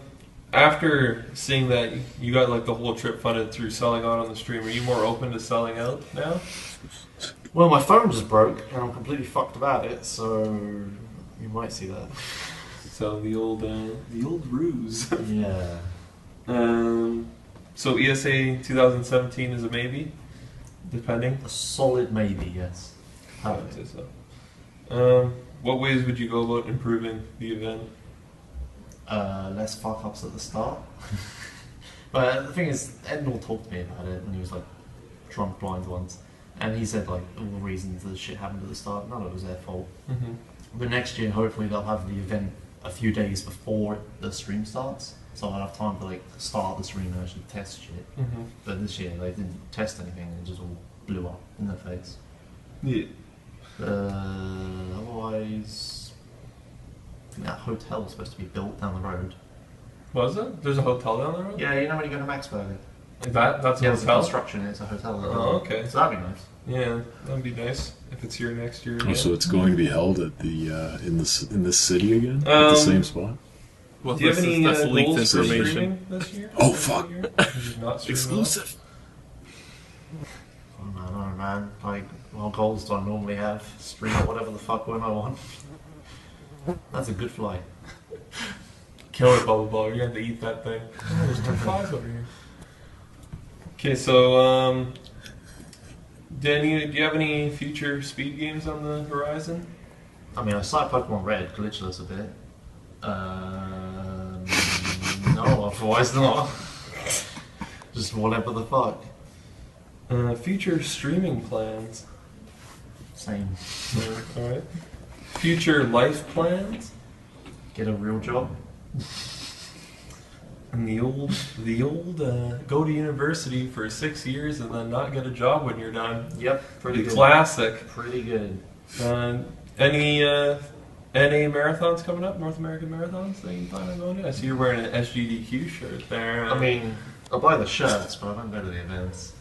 after seeing that, you got like the whole trip funded through selling out on the stream. Are you more open to selling out now? Well, my phone just broke and I'm completely fucked about it, so you might see that. So the old ruse. Yeah. So ESA 2017 is a maybe, depending. A solid maybe, yes. I would say so. What ways would you go about improving the event? Less fuck ups at the start. But the thing is, Ednor talked to me about it when he was like drunk blind once, and he said like all the reasons the shit happened at the start, none of it was their fault. But next year, hopefully, they'll have the event a few days before the stream starts, so I'll have time to like start the stream and actually test shit. But this year they didn't test anything; it just all blew up in their face. Yeah. Otherwise, I think that hotel was supposed to be built down the road. Was it? There's a hotel down the road? Yeah, you know when you go to Maxburger. That's a It's a hotel? construction. It's a hotel. Oh, okay. So that'd be nice. Yeah, that'd be nice if it's here next year. Oh, so it's going to be held at the in this city again, at the same spot. Well, Do you have any that's leaked goals for information streaming this year? Oh fuck! Exclusive. I don't know, man. Like, what goals do I normally have? Stream whatever the fuck when I want. That's a good flight. Kill it, Bubble Ball. You're going to have to eat that thing. Oh, there's 2 flies over here. Okay, so, Danny, do you have any future speed games on the horizon? I mean, I started Pokemon Red, glitchless a bit. No, otherwise not. Just whatever the fuck. Future streaming plans. Same. Alright. Future life plans. Get a real job. And the old go to university for 6 years and then not get a job when you're done. Yep, pretty The good. classic. Pretty good. Any NA marathons coming up? North American marathons that you plan on going to? I see you're wearing an SGDQ shirt there. I mean, I'll buy the shirts, but I don't go to the events.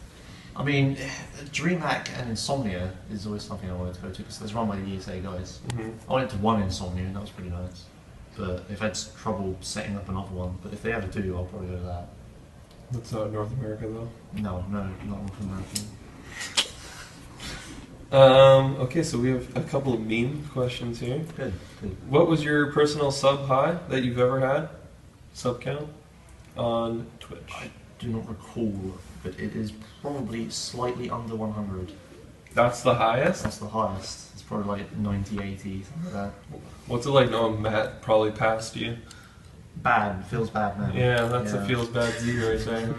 I mean, DreamHack and Insomnia is always something I wanted to go to because there's run by the ESA guys. I went to one Insomnia and that was pretty nice. But they've had trouble setting up another one. But if they ever do, I'll probably go to that. That's not North America though. No, not North American. Okay, so we have a couple of meme questions here. Good. What was your personal sub high that you've ever had? Sub count on Twitch? I do not recall, but it is probably slightly under 100. That's the highest? That's the highest. It's probably like 90, 80, something like that. What's it like knowing Matt probably passed you? Bad. Feels bad now. Yeah, that's a feels bad Z right there.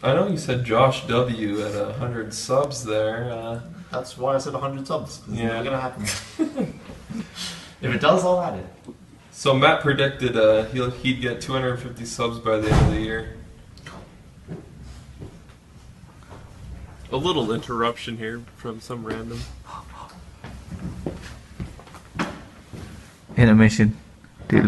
I know you said Josh W at 100 subs there. That's why I said 100 subs. It's Yeah. never gonna happen. If it does, I'll add it. So Matt predicted he'd get 250 subs by the end of the year. A little interruption here from some random. Intermission. Do.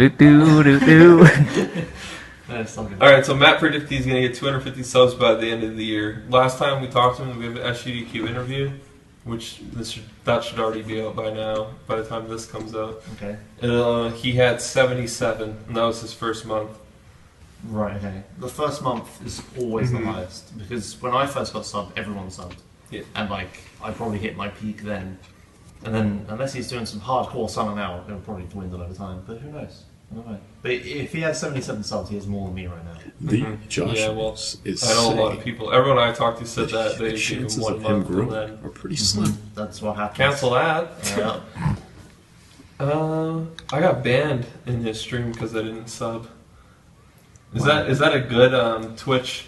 Alright, so Matt predicted he's going to get 250 subs by the end of the year. Last time we talked to him, we have an SGDQ interview, which that should already be out by now, by the time this comes out. Okay. He had 77, and that was his first month. Right, okay. The first month is always Mhm. the highest, because when I first got subbed, everyone subbed. Yeah. And like, I probably hit my peak then. And then, unless he's doing some hardcore summer now, it'll probably dwindle over time, but who knows? I don't know. But if he has 77 subs, he has more than me right now. The Mhm. Josh Yeah, well, is I know a lot of people. Everyone I talked to said that the they gave chances him 1 of him month and growing then are pretty slim. That's what happens. cancel that. Yeah. I got banned in his stream because I didn't sub. Is that a good Twitch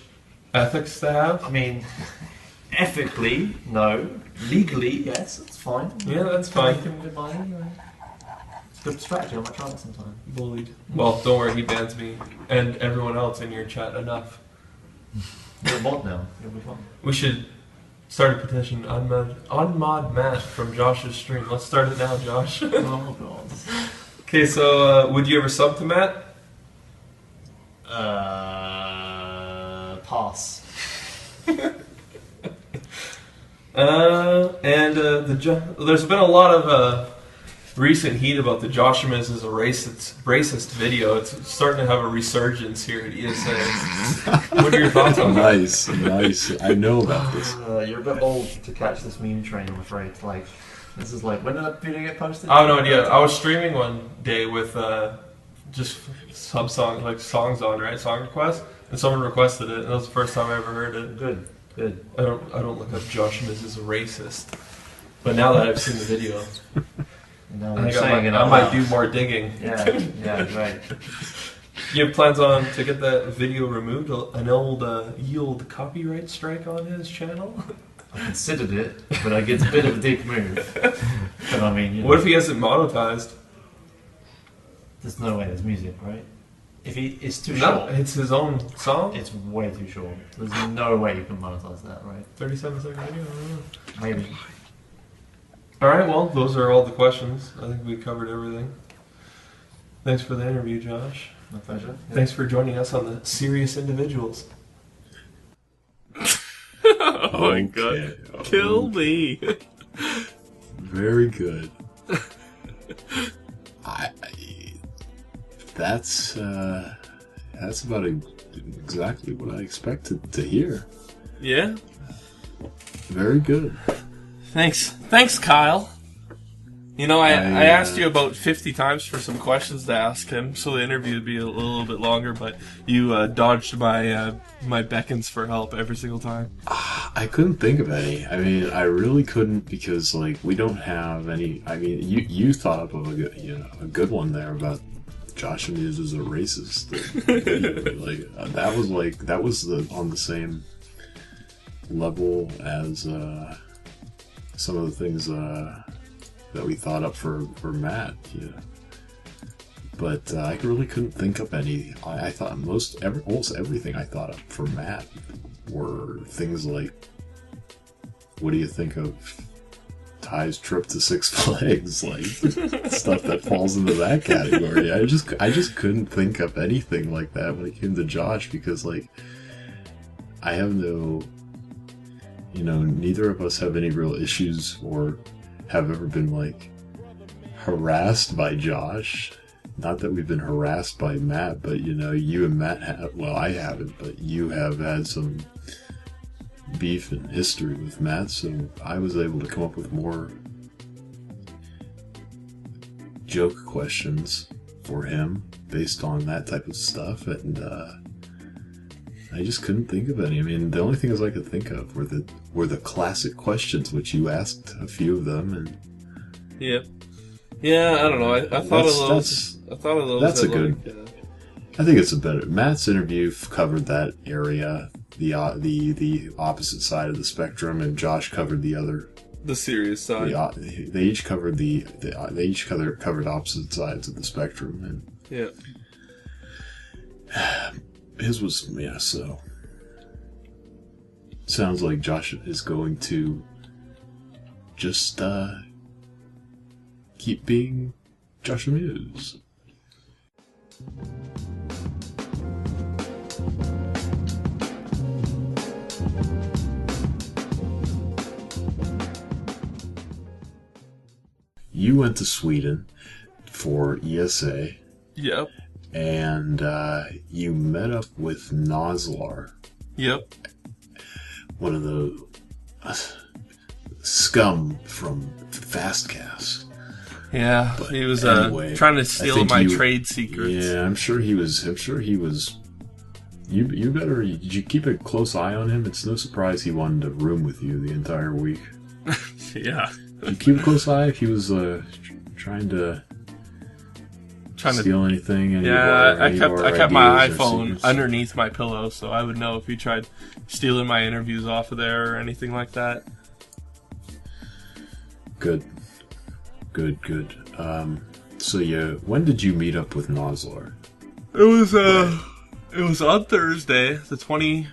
ethics to have? I mean, ethically, no. Legally, yes, it's fine. Yeah, that's fine. Making good money, it's a good strategy. I might try it sometime. Bullied. Well, don't worry, he bans me and everyone else in your chat enough. You're a mod now. You'll be fine. We should start a petition. Unmod Matt from Josh's stream. Let's start it now, Josh. Oh god. Okay, so would you ever sub to Matt? Pass. There's been a lot of recent heat about the Joshimuz is a racist video. It's starting to have a resurgence here at ESA. What are your thoughts on that? Nice. I know about this. You're a bit old to catch this meme train, I'm afraid. Like, this is like, when did that video get posted? I have no idea. I was streaming one day with just songs on, right? Song requests, and someone requested it, and that was the first time I ever heard it. Good. I don't look up Joshimuz is a racist, but now that I've seen the video, No, I think I might do more digging. Yeah, right. You have plans on to get that video removed? An old yield copyright strike on his channel? I considered it, but like, it's a bit of a dick move. But I mean, you know, What if he hasn't monetized? there's no way there's music, right? If it's too No, short, it's his own song. it's way too short. There's no way you can monetize that, right? 37-second video. I don't know. Maybe. All right, well, those are all the questions. I think we covered everything. Thanks for the interview, Josh. My pleasure. Thanks for joining us on the Serious Individuals. Oh my god. Kill me. Very good. That's about exactly what I expected to hear. Yeah? Very good. Thanks, Kyle. You know, I asked you about 50 times for some questions to ask him, so the interview would be a little bit longer, but you dodged my beckons for help every single time. I couldn't think of any. I mean, I really couldn't because, like, we don't have any. I mean, you thought up of a good one there about Joshimuz is a racist. That was on the same level as some of the things that we thought up for Matt. Yeah. But I really couldn't think up any. I thought almost everything I thought up for Matt were things like, what do you think of Ty's trip to Six Flags? Like, stuff that falls into that category. I just couldn't think up anything like that when it came to Josh because, like, I have no, neither of us have any real issues or have ever been, like, harassed by Josh. Not that we've been harassed by Matt, but, you and Matt have, well, I haven't, but you have had some beef and history with Matt, so I was able to come up with more joke questions for him based on that type of stuff, and I just couldn't think of any. I mean, the only things I could think of were the classic questions, which you asked a few of them, and yeah, I don't know. I thought of those. That's a good. I think it's a better. Matt's interview covered that area the opposite side of the spectrum, and Josh covered the other. The serious side. They each covered they each covered opposite sides of the spectrum, and Yeah. his was so. Sounds like Josh is going to just keep being Joshimuz. You went to Sweden for ESA. Yep. And you met up with Noslar. Yep. One of the scum from Fastcast. Yeah, But he was anyway, trying to I steal think my trade secrets. Yeah, I'm sure he was. You better. Did you keep a close eye on him? It's no surprise he wanted to room with you the entire week. Yeah. Did you keep a close eye if he was trying to steal anything? I kept my ideas or iPhone secrets? underneath my pillow, so I would know if he tried stealing my interviews off of there or anything like that. Good. So when did you meet up with Noslar? It was on Thursday, the 20.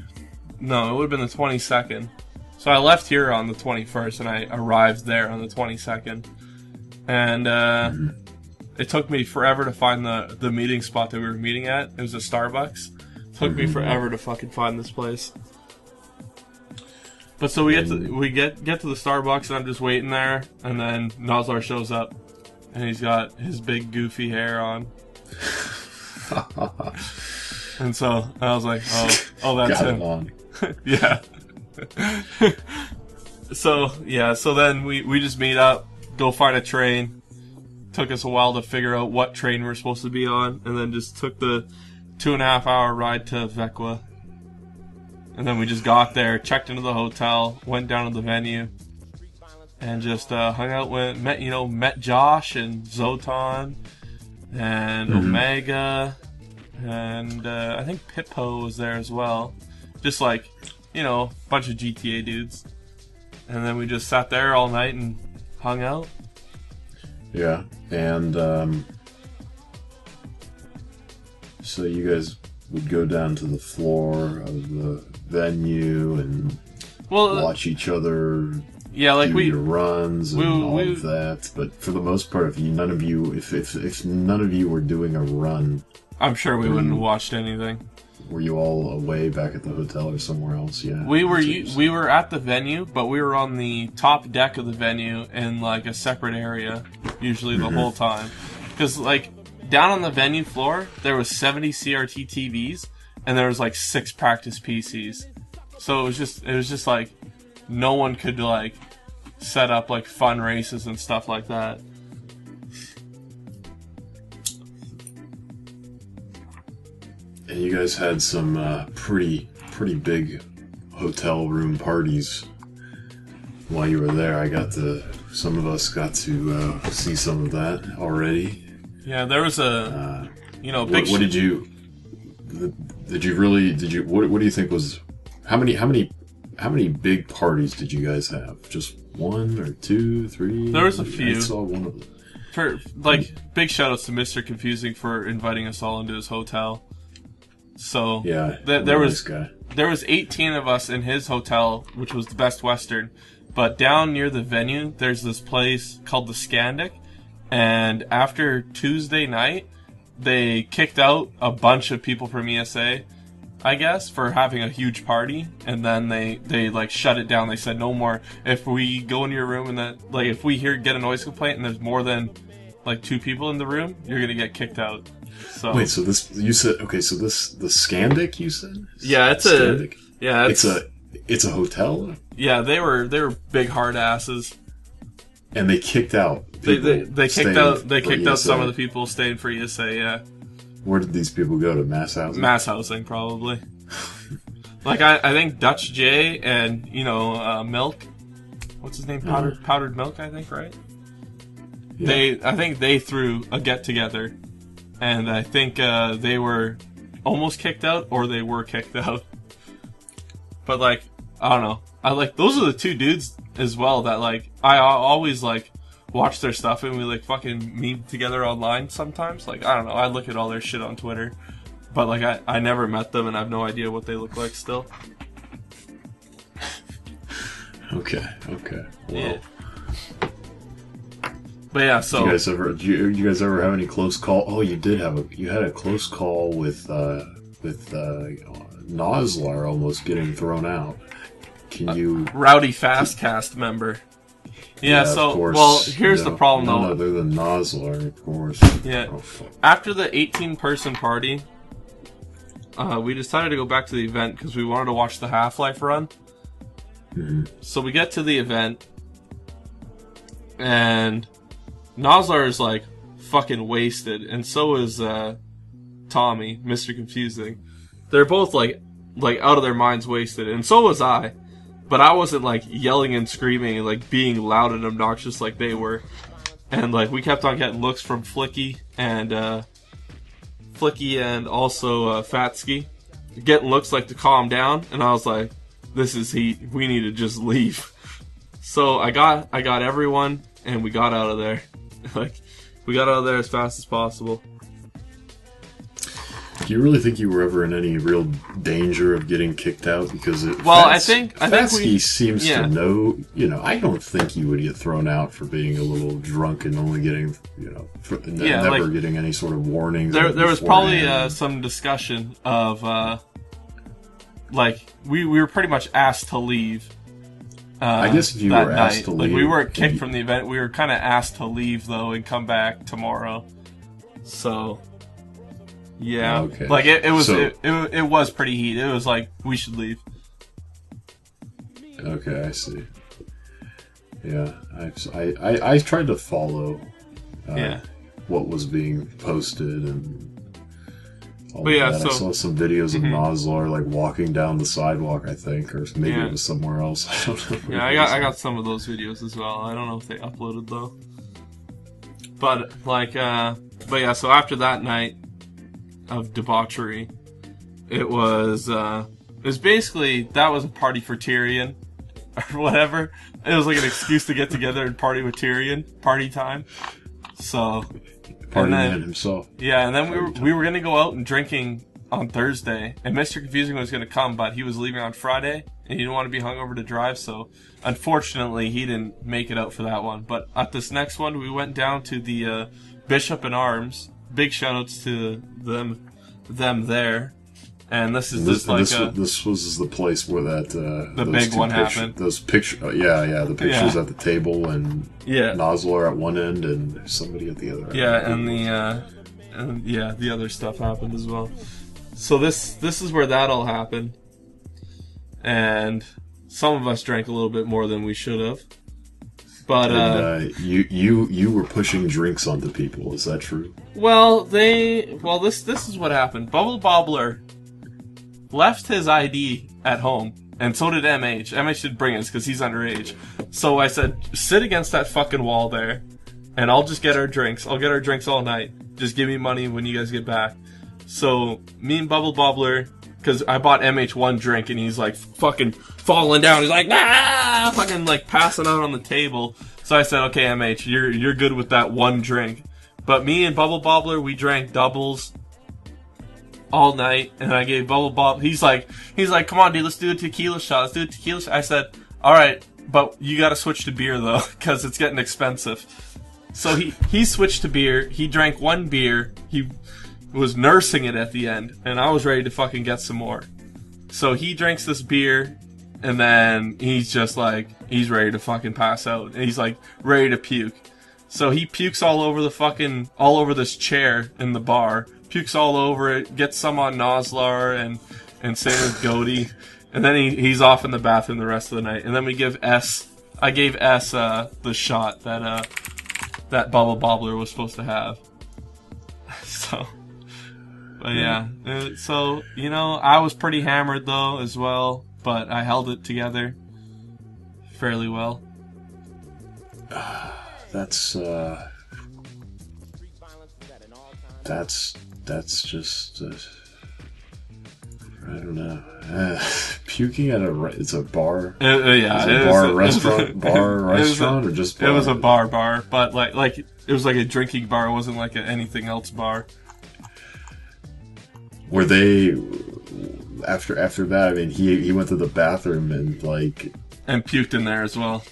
No, it would have been the 22nd. So I left here on the 21st, and I arrived there on the 22nd. And it took me forever to find the meeting spot that we were meeting at. It was a Starbucks. It took me forever to fucking find this place. But so we get to the Starbucks, and I'm just waiting there, and then Noslar shows up, and he's got his big goofy hair on. And so I was like, oh, that's Got him. it on. Yeah. So then we just meet up, go find a train. Took us a while to figure out what train we're supposed to be on, and then just took the 2.5 hour ride to Vekwa. And then we just got there, checked into the hotel, went down to the venue, and just hung out met Josh and Zotan and Omega, and I think Pitpo was there as well. Just like, a bunch of GTA dudes. And then we just sat there all night and hung out. Yeah, and so you guys would go down to the floor of the venue and watch each other do your runs and all of that. But for the most part, if none of you were doing a run, I'm sure we wouldn't have watched anything. Were you all away back at the hotel or somewhere else? Yeah, we were at the venue, but we were on the top deck of the venue in like a separate area, usually the whole time. Because like down on the venue floor, there was 70 CRT TVs, and there was like 6 practice PCs. So it was just like no one could like set up like fun races and stuff like that. And you guys had some pretty big hotel room parties while you were there. Some of us got to see some of that already. Yeah, there was a big. What did you what do you think was how many big parties did you guys have? Just 1 or 2, 3? There was a few. I saw one of them. For big shout outs to Mr. Confusing for inviting us all into his hotel. So yeah, there was 18 of us in his hotel, which was the Best Western. But down near the venue, there's this place called the Scandic, and after Tuesday night, they kicked out a bunch of people from ESA, I guess, for having a huge party, and then they like shut it down. They said no more. If we go into your room and if we get a noise complaint and there's more than like 2 people in the room, you're gonna get kicked out. So wait, so this you said okay? So the Scandic you said? Yeah, it's Scandic? it's a hotel. Yeah, they were big hard asses. And they kicked out. They kicked out some of the people staying for ESA. Yeah. Where did these people go to? Mass housing. Mass housing, probably. Like I think Dutch J and Milk. What's his name? Powdered Milk, I think, right? Yeah. I think they threw a get together, and I think they were almost kicked out or they were kicked out. But like, I don't know. I like those are the two dudes as well that like I always like watch their stuff and we like fucking meme together online sometimes. Like I don't know. I look at all their shit on Twitter, but like I never met them and I have no idea what they look like still. Okay. Well, Yeah. But yeah, so do you guys ever have any close call? Oh, you had a close call with Noslar almost getting thrown out. Can you rowdy Fastcast member? Yeah. So of course, well, here's the problem none though. other than Noslar, of course. Yeah. Oh, fuck. After the 18-person party, we decided to go back to the event because we wanted to watch the Half-Life run. Mm-hmm. So we get to the event, and Noslar is like fucking wasted, and so is Tommy, Mr. Confusing. They're both like out of their minds wasted, and so was I. But I wasn't like yelling and screaming and like being loud and obnoxious like they were. And like we kept on getting looks from Flicky and also Fatsky, getting looks like to calm down, and I was like, this is heat. We need to just leave. So I got everyone, and we got out of there. Like, we got out of there as fast as possible. Do you really think you were ever in any real danger of getting kicked out? Because I think Fatsky seems to know. You know, I don't think you would get thrown out for being a little drunk and only getting, never getting any sort of warnings. There was probably some discussion of like we were pretty much asked to leave. I guess if you were asked to leave, like we weren't kicked from the event. We were kind of asked to leave though and come back tomorrow. So. Yeah, okay. Like it was pretty heated. It was like we should leave. Okay, I see. Yeah, I tried to follow what was being posted and all but yeah, that. so, I saw some videos of Noslar like walking down the sidewalk, I think, or maybe it was somewhere else. I don't know. Yeah, I got some of those videos as well. I don't know if they uploaded though. But like, so after that night of debauchery, it was basically that was a party for Tyrion or whatever. It was like an excuse to get together and party with Tyrion, party time. So party man himself. Yeah, and then we were gonna go out and drinking on Thursday, and Mr. Confusing was gonna come, but he was leaving on Friday and he didn't want to be hungover to drive, so unfortunately he didn't make it out for that one. But at this next one, we went down to the Bishop in Arms. Big shoutouts to them there, and this was the place where that the big one happened. Those pictures, the pictures at the table, and Noslar at one end and somebody at the other end. Yeah, and the other stuff happened as well. So this is where that all happened, and some of us drank a little bit more than we should have. But you were pushing drinks onto people. Is that true? Well, this is what happened. Bubble Bobbler left his ID at home, and so did MH. MH did bring his because he's underage. So I said, sit against that fucking wall there, and I'll just get our drinks. I'll get our drinks all night. Just give me money when you guys get back. So me and Bubble Bobbler, because I bought MH one drink, and he's like fucking falling down. He's like, ah, fucking like passing out on the table. So I said, okay, MH, you're good with that one drink. But me and Bubble Bobbler, we drank doubles all night, and I gave Bubble Bob. He's like, come on, dude, let's do a tequila shot. Let's do a tequila shot. I said, all right, but you got to switch to beer though, because it's getting expensive. So he switched to beer. He drank one beer. He was nursing it at the end, and I was ready to fucking get some more. So he drinks this beer, and then he's just like, he's ready to fucking pass out. And he's like ready to puke. So he pukes all over this chair in the bar. Pukes all over it, gets some on Noslar and same with Goaty. And then he's off in the bathroom the rest of the night. And then I gave S the shot that Bubble Bobbler was supposed to have. So, but yeah. So, I was pretty hammered though as well, but I held it together fairly well. That's just I don't know. Puking at it's a bar. Yeah, it was a restaurant, or just bar? It was a bar, but like it was like a drinking bar. It wasn't like anything else bar. Were they after that? I mean, he went to the bathroom and puked in there as well.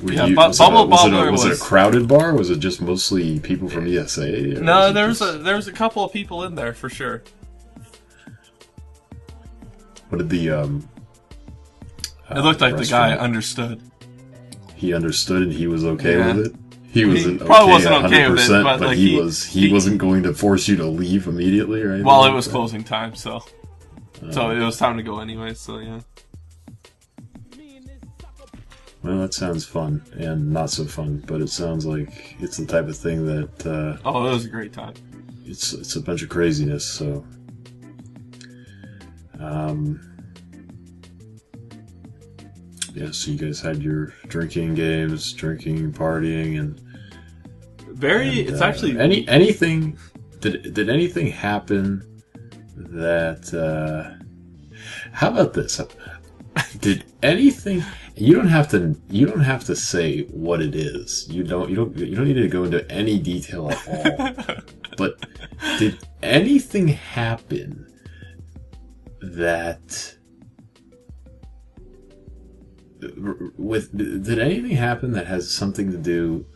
Was it a crowded bar? Was it just mostly people from ESA? No, there was a couple of people in there for sure. What did the it looked like the guy understood. He understood and he was okay with it. He probably wasn't okay with it, but like he wasn't going to force you to leave immediately, right? Well, it was closing time, so it was time to go anyway. So yeah. Well, that sounds fun and not so fun, but it sounds like it's the type of thing that. It was a great time. It's a bunch of craziness, so. Yeah, so you guys had your drinking games, partying, and it's actually anything. Did anything happen that? How about this? Did anything? You don't have to say what it is. You don't need to go into any detail at all. But did anything happen that? Did anything happen that has something to do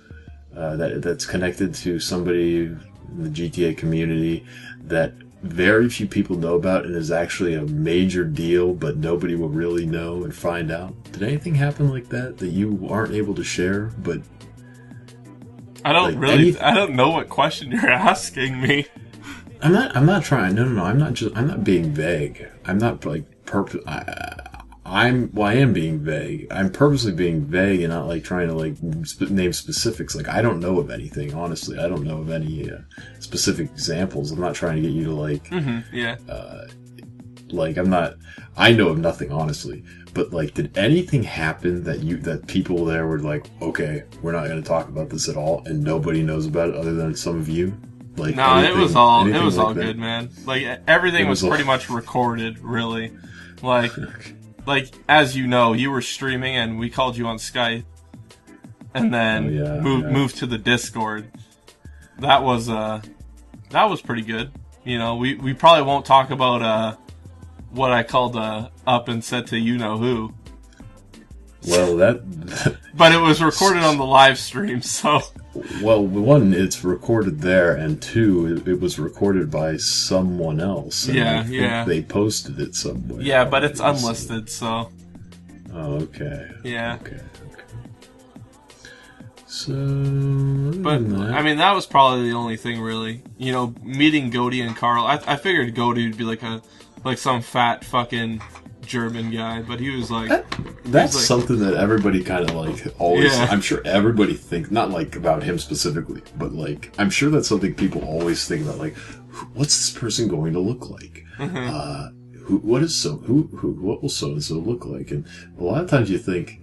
that's connected to somebody in the GTA community that very few people know about and is actually a major deal, but nobody will really know and find out? Did anything happen like that you aren't able to share? But I don't know what question you're asking me. I'm not trying. No. I'm not being vague. I'm not like I am being vague. I'm purposely being vague and not like trying to name specifics. Like, I don't know of anything, honestly. I don't know of any specific examples. I'm not trying to get you to I know of nothing, honestly. But did anything happen that people there were like, okay, we're not going to talk about this at all, and nobody knows about it other than some of you? It was all good, man. Everything was pretty much recorded, really. Like, as you know, you were streaming and we called you on Skype, and then moved to the Discord. That was pretty good. You know, we probably won't talk about what I called up and said to you know who. Well, but it was recorded on the live stream, so. Well, one, it's recorded there, and two, it was recorded by someone else. And I think they posted it somewhere. Yeah, but it's unlisted, so. Oh, okay. Yeah. Okay. So. But I mean, that was probably the only thing, really. You know, meeting Goaty and Carl. I figured Goaty would be like some fat fucking German guy, but he was like that's something that everybody kind of always. Yeah. I'm sure everybody think not about him specifically, but I'm sure that's something people always think about. What's this person going to look like? Mm-hmm. What will so and so look like? And a lot of times you think,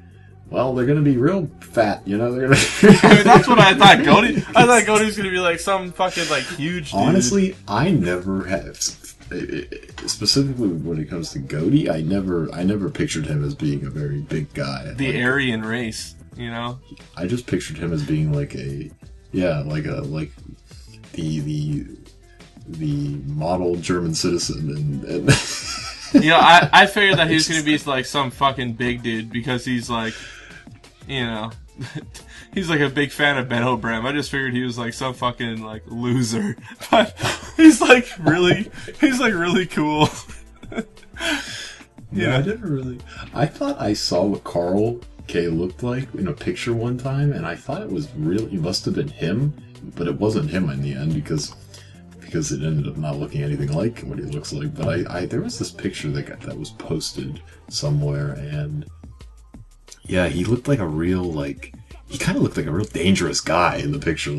well, they're going to be real fat, you know. They're gonna I mean, that's what I thought. I thought Goaty was going to be some fucking huge dude. Honestly, I never have. Specifically when it comes to Goaty, I never pictured him as being a very big guy. The Aryan race, you know. I just pictured him as being the model German citizen, and you know, I figured that he was gonna be some fucking big dude because he's you know. He's a big fan of Ben O'Bram. I just figured he was some fucking loser, but he's really cool. Yeah, I never really. I thought I saw what Carl K looked like in a picture one time, and I thought it must have been him, but it wasn't him in the end because it ended up not looking anything like what he looks like. But there was this picture that was posted somewhere, and yeah, he looked like a real he kind of looked like a real dangerous guy in the picture.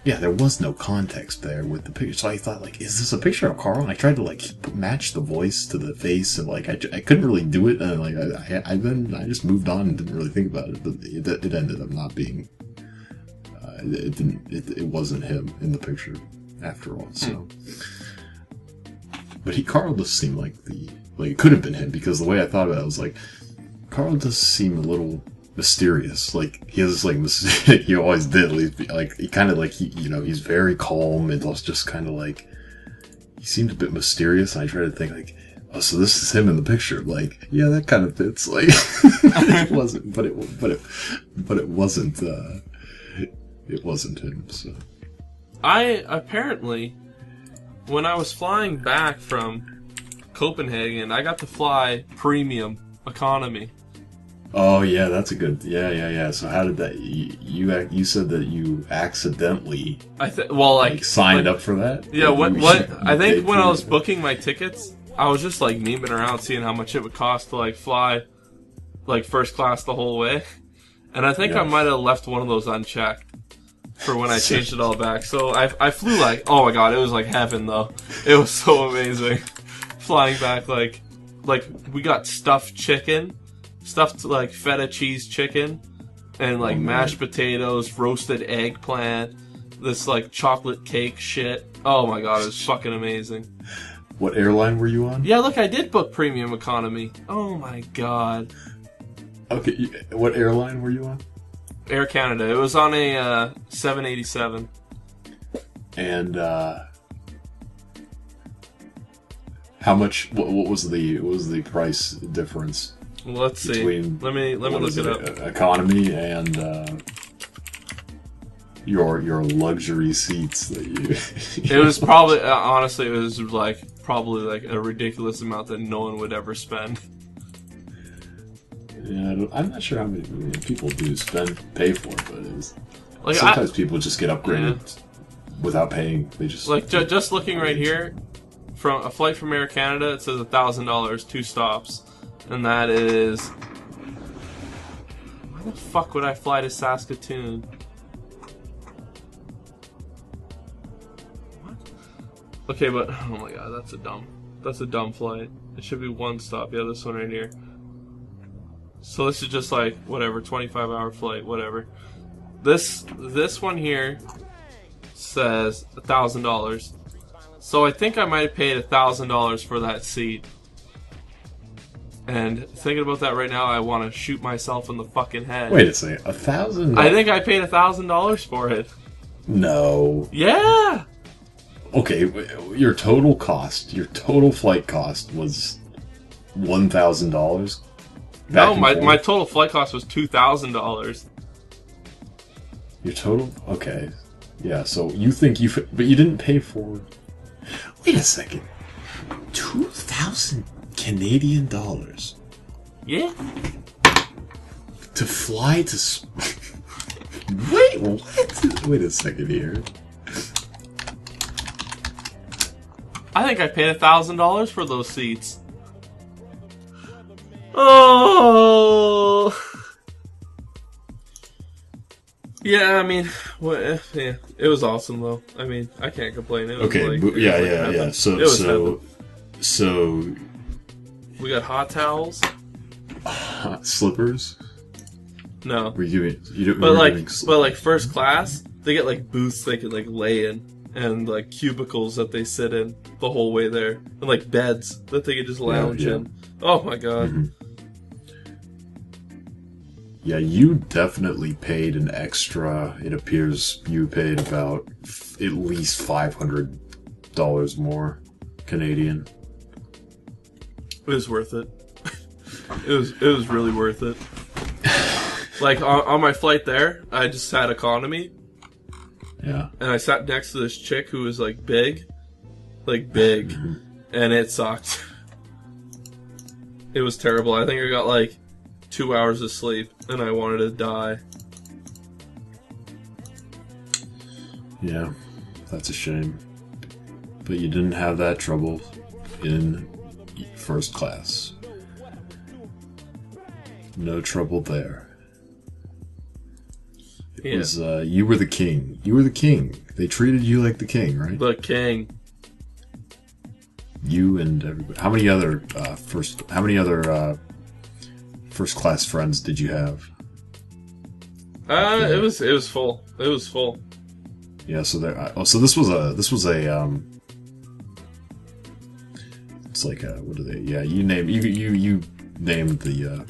Yeah, there was no context there with the picture, so I thought, is this a picture of Carl? And I tried to match the voice to the face, and I couldn't really do it. And I just moved on and didn't really think about it. But it ended up not being. It wasn't him in the picture after all. So, But Carl does seem like it could have been him, because the way I thought about it, I was like, Carl does seem a little mysterious. Like, he has this, like, he always did. Like, he kind of, like, he's very calm, and just kind of, like, he seemed a bit mysterious, and I tried to think, like, oh, so this is him in the picture. Like, yeah, that kind of fits. Like, it wasn't, but it wasn't, it wasn't him, so. Apparently, when I was flying back from Copenhagen, I got to fly premium economy. Oh yeah, that's a good. Yeah. So how did that? You said that you accidentally. Signed up for that. Yeah. I think when I was booking my tickets, I was just like memeing around, seeing how much it would cost to like fly, like first class the whole way, and I think I might have left one of those unchecked for when I changed it all back. So I flew like, oh my god, it was like heaven though. It was so amazing, flying back like we got stuffed like feta cheese chicken, and like mashed potatoes, roasted eggplant, this like chocolate cake shit. Oh my god, it was fucking amazing. What airline were you on? Yeah, look, I did book premium economy. Oh my god. Okay, what airline were you on? Air Canada. It was on a 787. And how much? What was the price difference? Well, let's see. Let me look it up. Economy and your luxury seats that you. It was probably honestly, it was probably like a ridiculous amount that no one would ever spend. Yeah, I'm not sure how many people do pay for it, but it was, like, sometimes people just get upgraded without paying. They just just looking right here, from a flight from Air Canada, it says $1,000, 2 stops, and that is. Why the fuck would I fly to Saskatoon? What? Okay, but oh my god, that's a dumb flight. It should be 1 stop. Yeah, this one right here. So this is just like, whatever, 25-hour flight, whatever. This one here says $1,000. So I think I might have paid $1,000 for that seat. And thinking about that right now, I want to shoot myself in the fucking head. Wait a second, $1,000? I think I paid $1,000 for it. No. Yeah! Okay, your total flight cost was $1,000? No, my total flight cost was $2,000. Your total? Okay. Yeah, so you think but you didn't pay for... Wait a second. 2,000 Canadian dollars? Yeah. To fly to... Wait, what? Wait a second here. I think I paid $1,000 for those seats. Oh, yeah. I mean, yeah, it was awesome though. I mean, I can't complain. It was okay, yeah. So we got hot towels, hot slippers. No, but like first class, they get like booths they could like lay in, and like cubicles that they sit in the whole way there, and like beds that they could just lounge in. Oh my god. Mm-hmm. Yeah, you definitely paid an extra. It appears you paid about at least $500 more Canadian. It was worth it. It was really worth it. Like on my flight there, I just had economy. Yeah. And I sat next to this chick who was like big, and it sucked. It was terrible. I think I got like 2 hours of sleep, and I wanted to die. Yeah, that's a shame. But you didn't have that trouble in first class. No trouble there. It was, you were the king. You were the king. They treated you like the king, right? The king. You and everybody. How many other first class friends did you have? It was full. It was full. Yeah. So there. So this was a It's like what are they? Yeah, you named the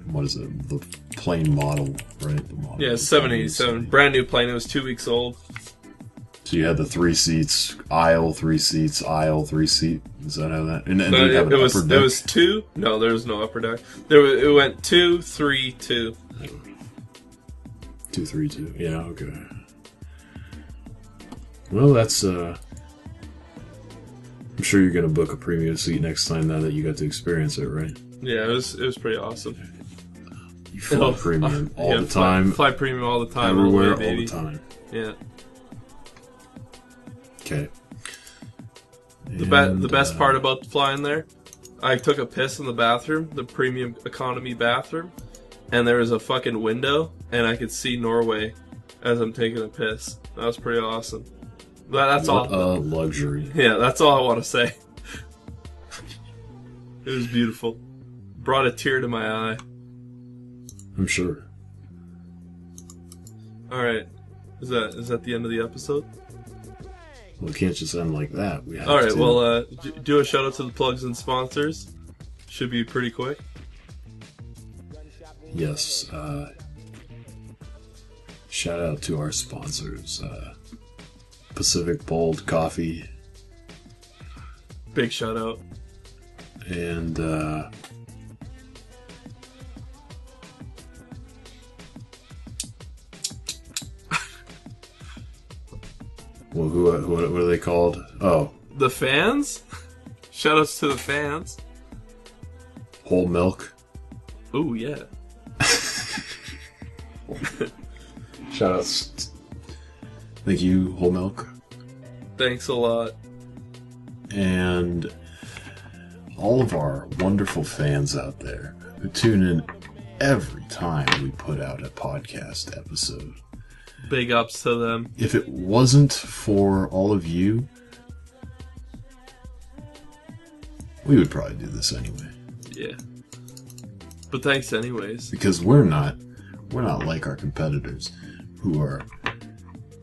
what is it? The plane model, right? The model. Yeah, 787, brand new plane. It was 2 weeks old. So you had the 3 seats, aisle, 3 seats, aisle, 3 seat. Is that how that? And No, did you have an it was upper deck? there was 2. No, there was no upper deck. It went 2, 3, 2. 2, 3, 2. Yeah, okay. Well, that's I'm sure you're gonna book a premium seat next time now that you got to experience it, right? Yeah, it was pretty awesome. You fly premium all the time. Fly premium all the time. Everywhere, all the way, all baby. the time. Yeah. Okay. The best part about flying there, I took a piss in the bathroom, the premium economy bathroom, and there was a fucking window, and I could see Norway as I'm taking a piss. That was pretty awesome. That's what all. a luxury. Yeah, that's all I want to say. It was beautiful. Brought a tear to my eye. I'm sure. All right, is that the end of the episode? Well, it can't just end like that. We have All right, to... well, do a shout out to the plugs and sponsors. Should be pretty quick. Yes. Shout out to our sponsors, Pacific Bold Coffee, Big shout out. and well, what are they called? Oh, The fans? Shout outs to the fans. Whole Milk. Ooh, yeah. Shout outs. Thank you, Whole Milk. Thanks a lot. And all of our wonderful fans out there who tune in every time we put out a podcast episode. Big ups to them. If it wasn't for all of you, we would probably do this anyway. Yeah. But thanks anyways. Because we're not like our competitors who are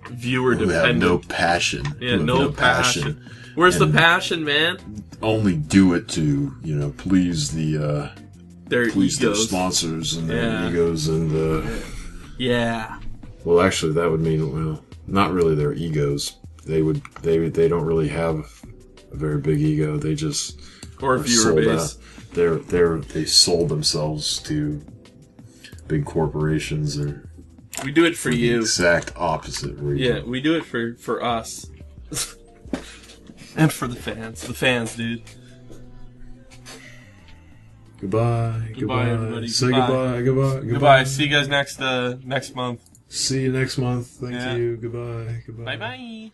Viewer who dependent. have no passion. Yeah, who have no passion. Where's the and passion, man? only do it to, please the Their please their egos. sponsors and their Yeah. egos and Yeah. well, actually that would mean not really their egos. They don't really have a very big ego. They just Or are viewer sold base. out. They sold themselves to big corporations or We do it for the you. exact opposite reason. Yeah, we do it for us. And for the fans. The fans, dude. Goodbye. Goodbye, everybody. Say Goodbye. goodbye. Goodbye. See you guys next month. See you next month. Thank Yeah. you. Goodbye. Bye bye.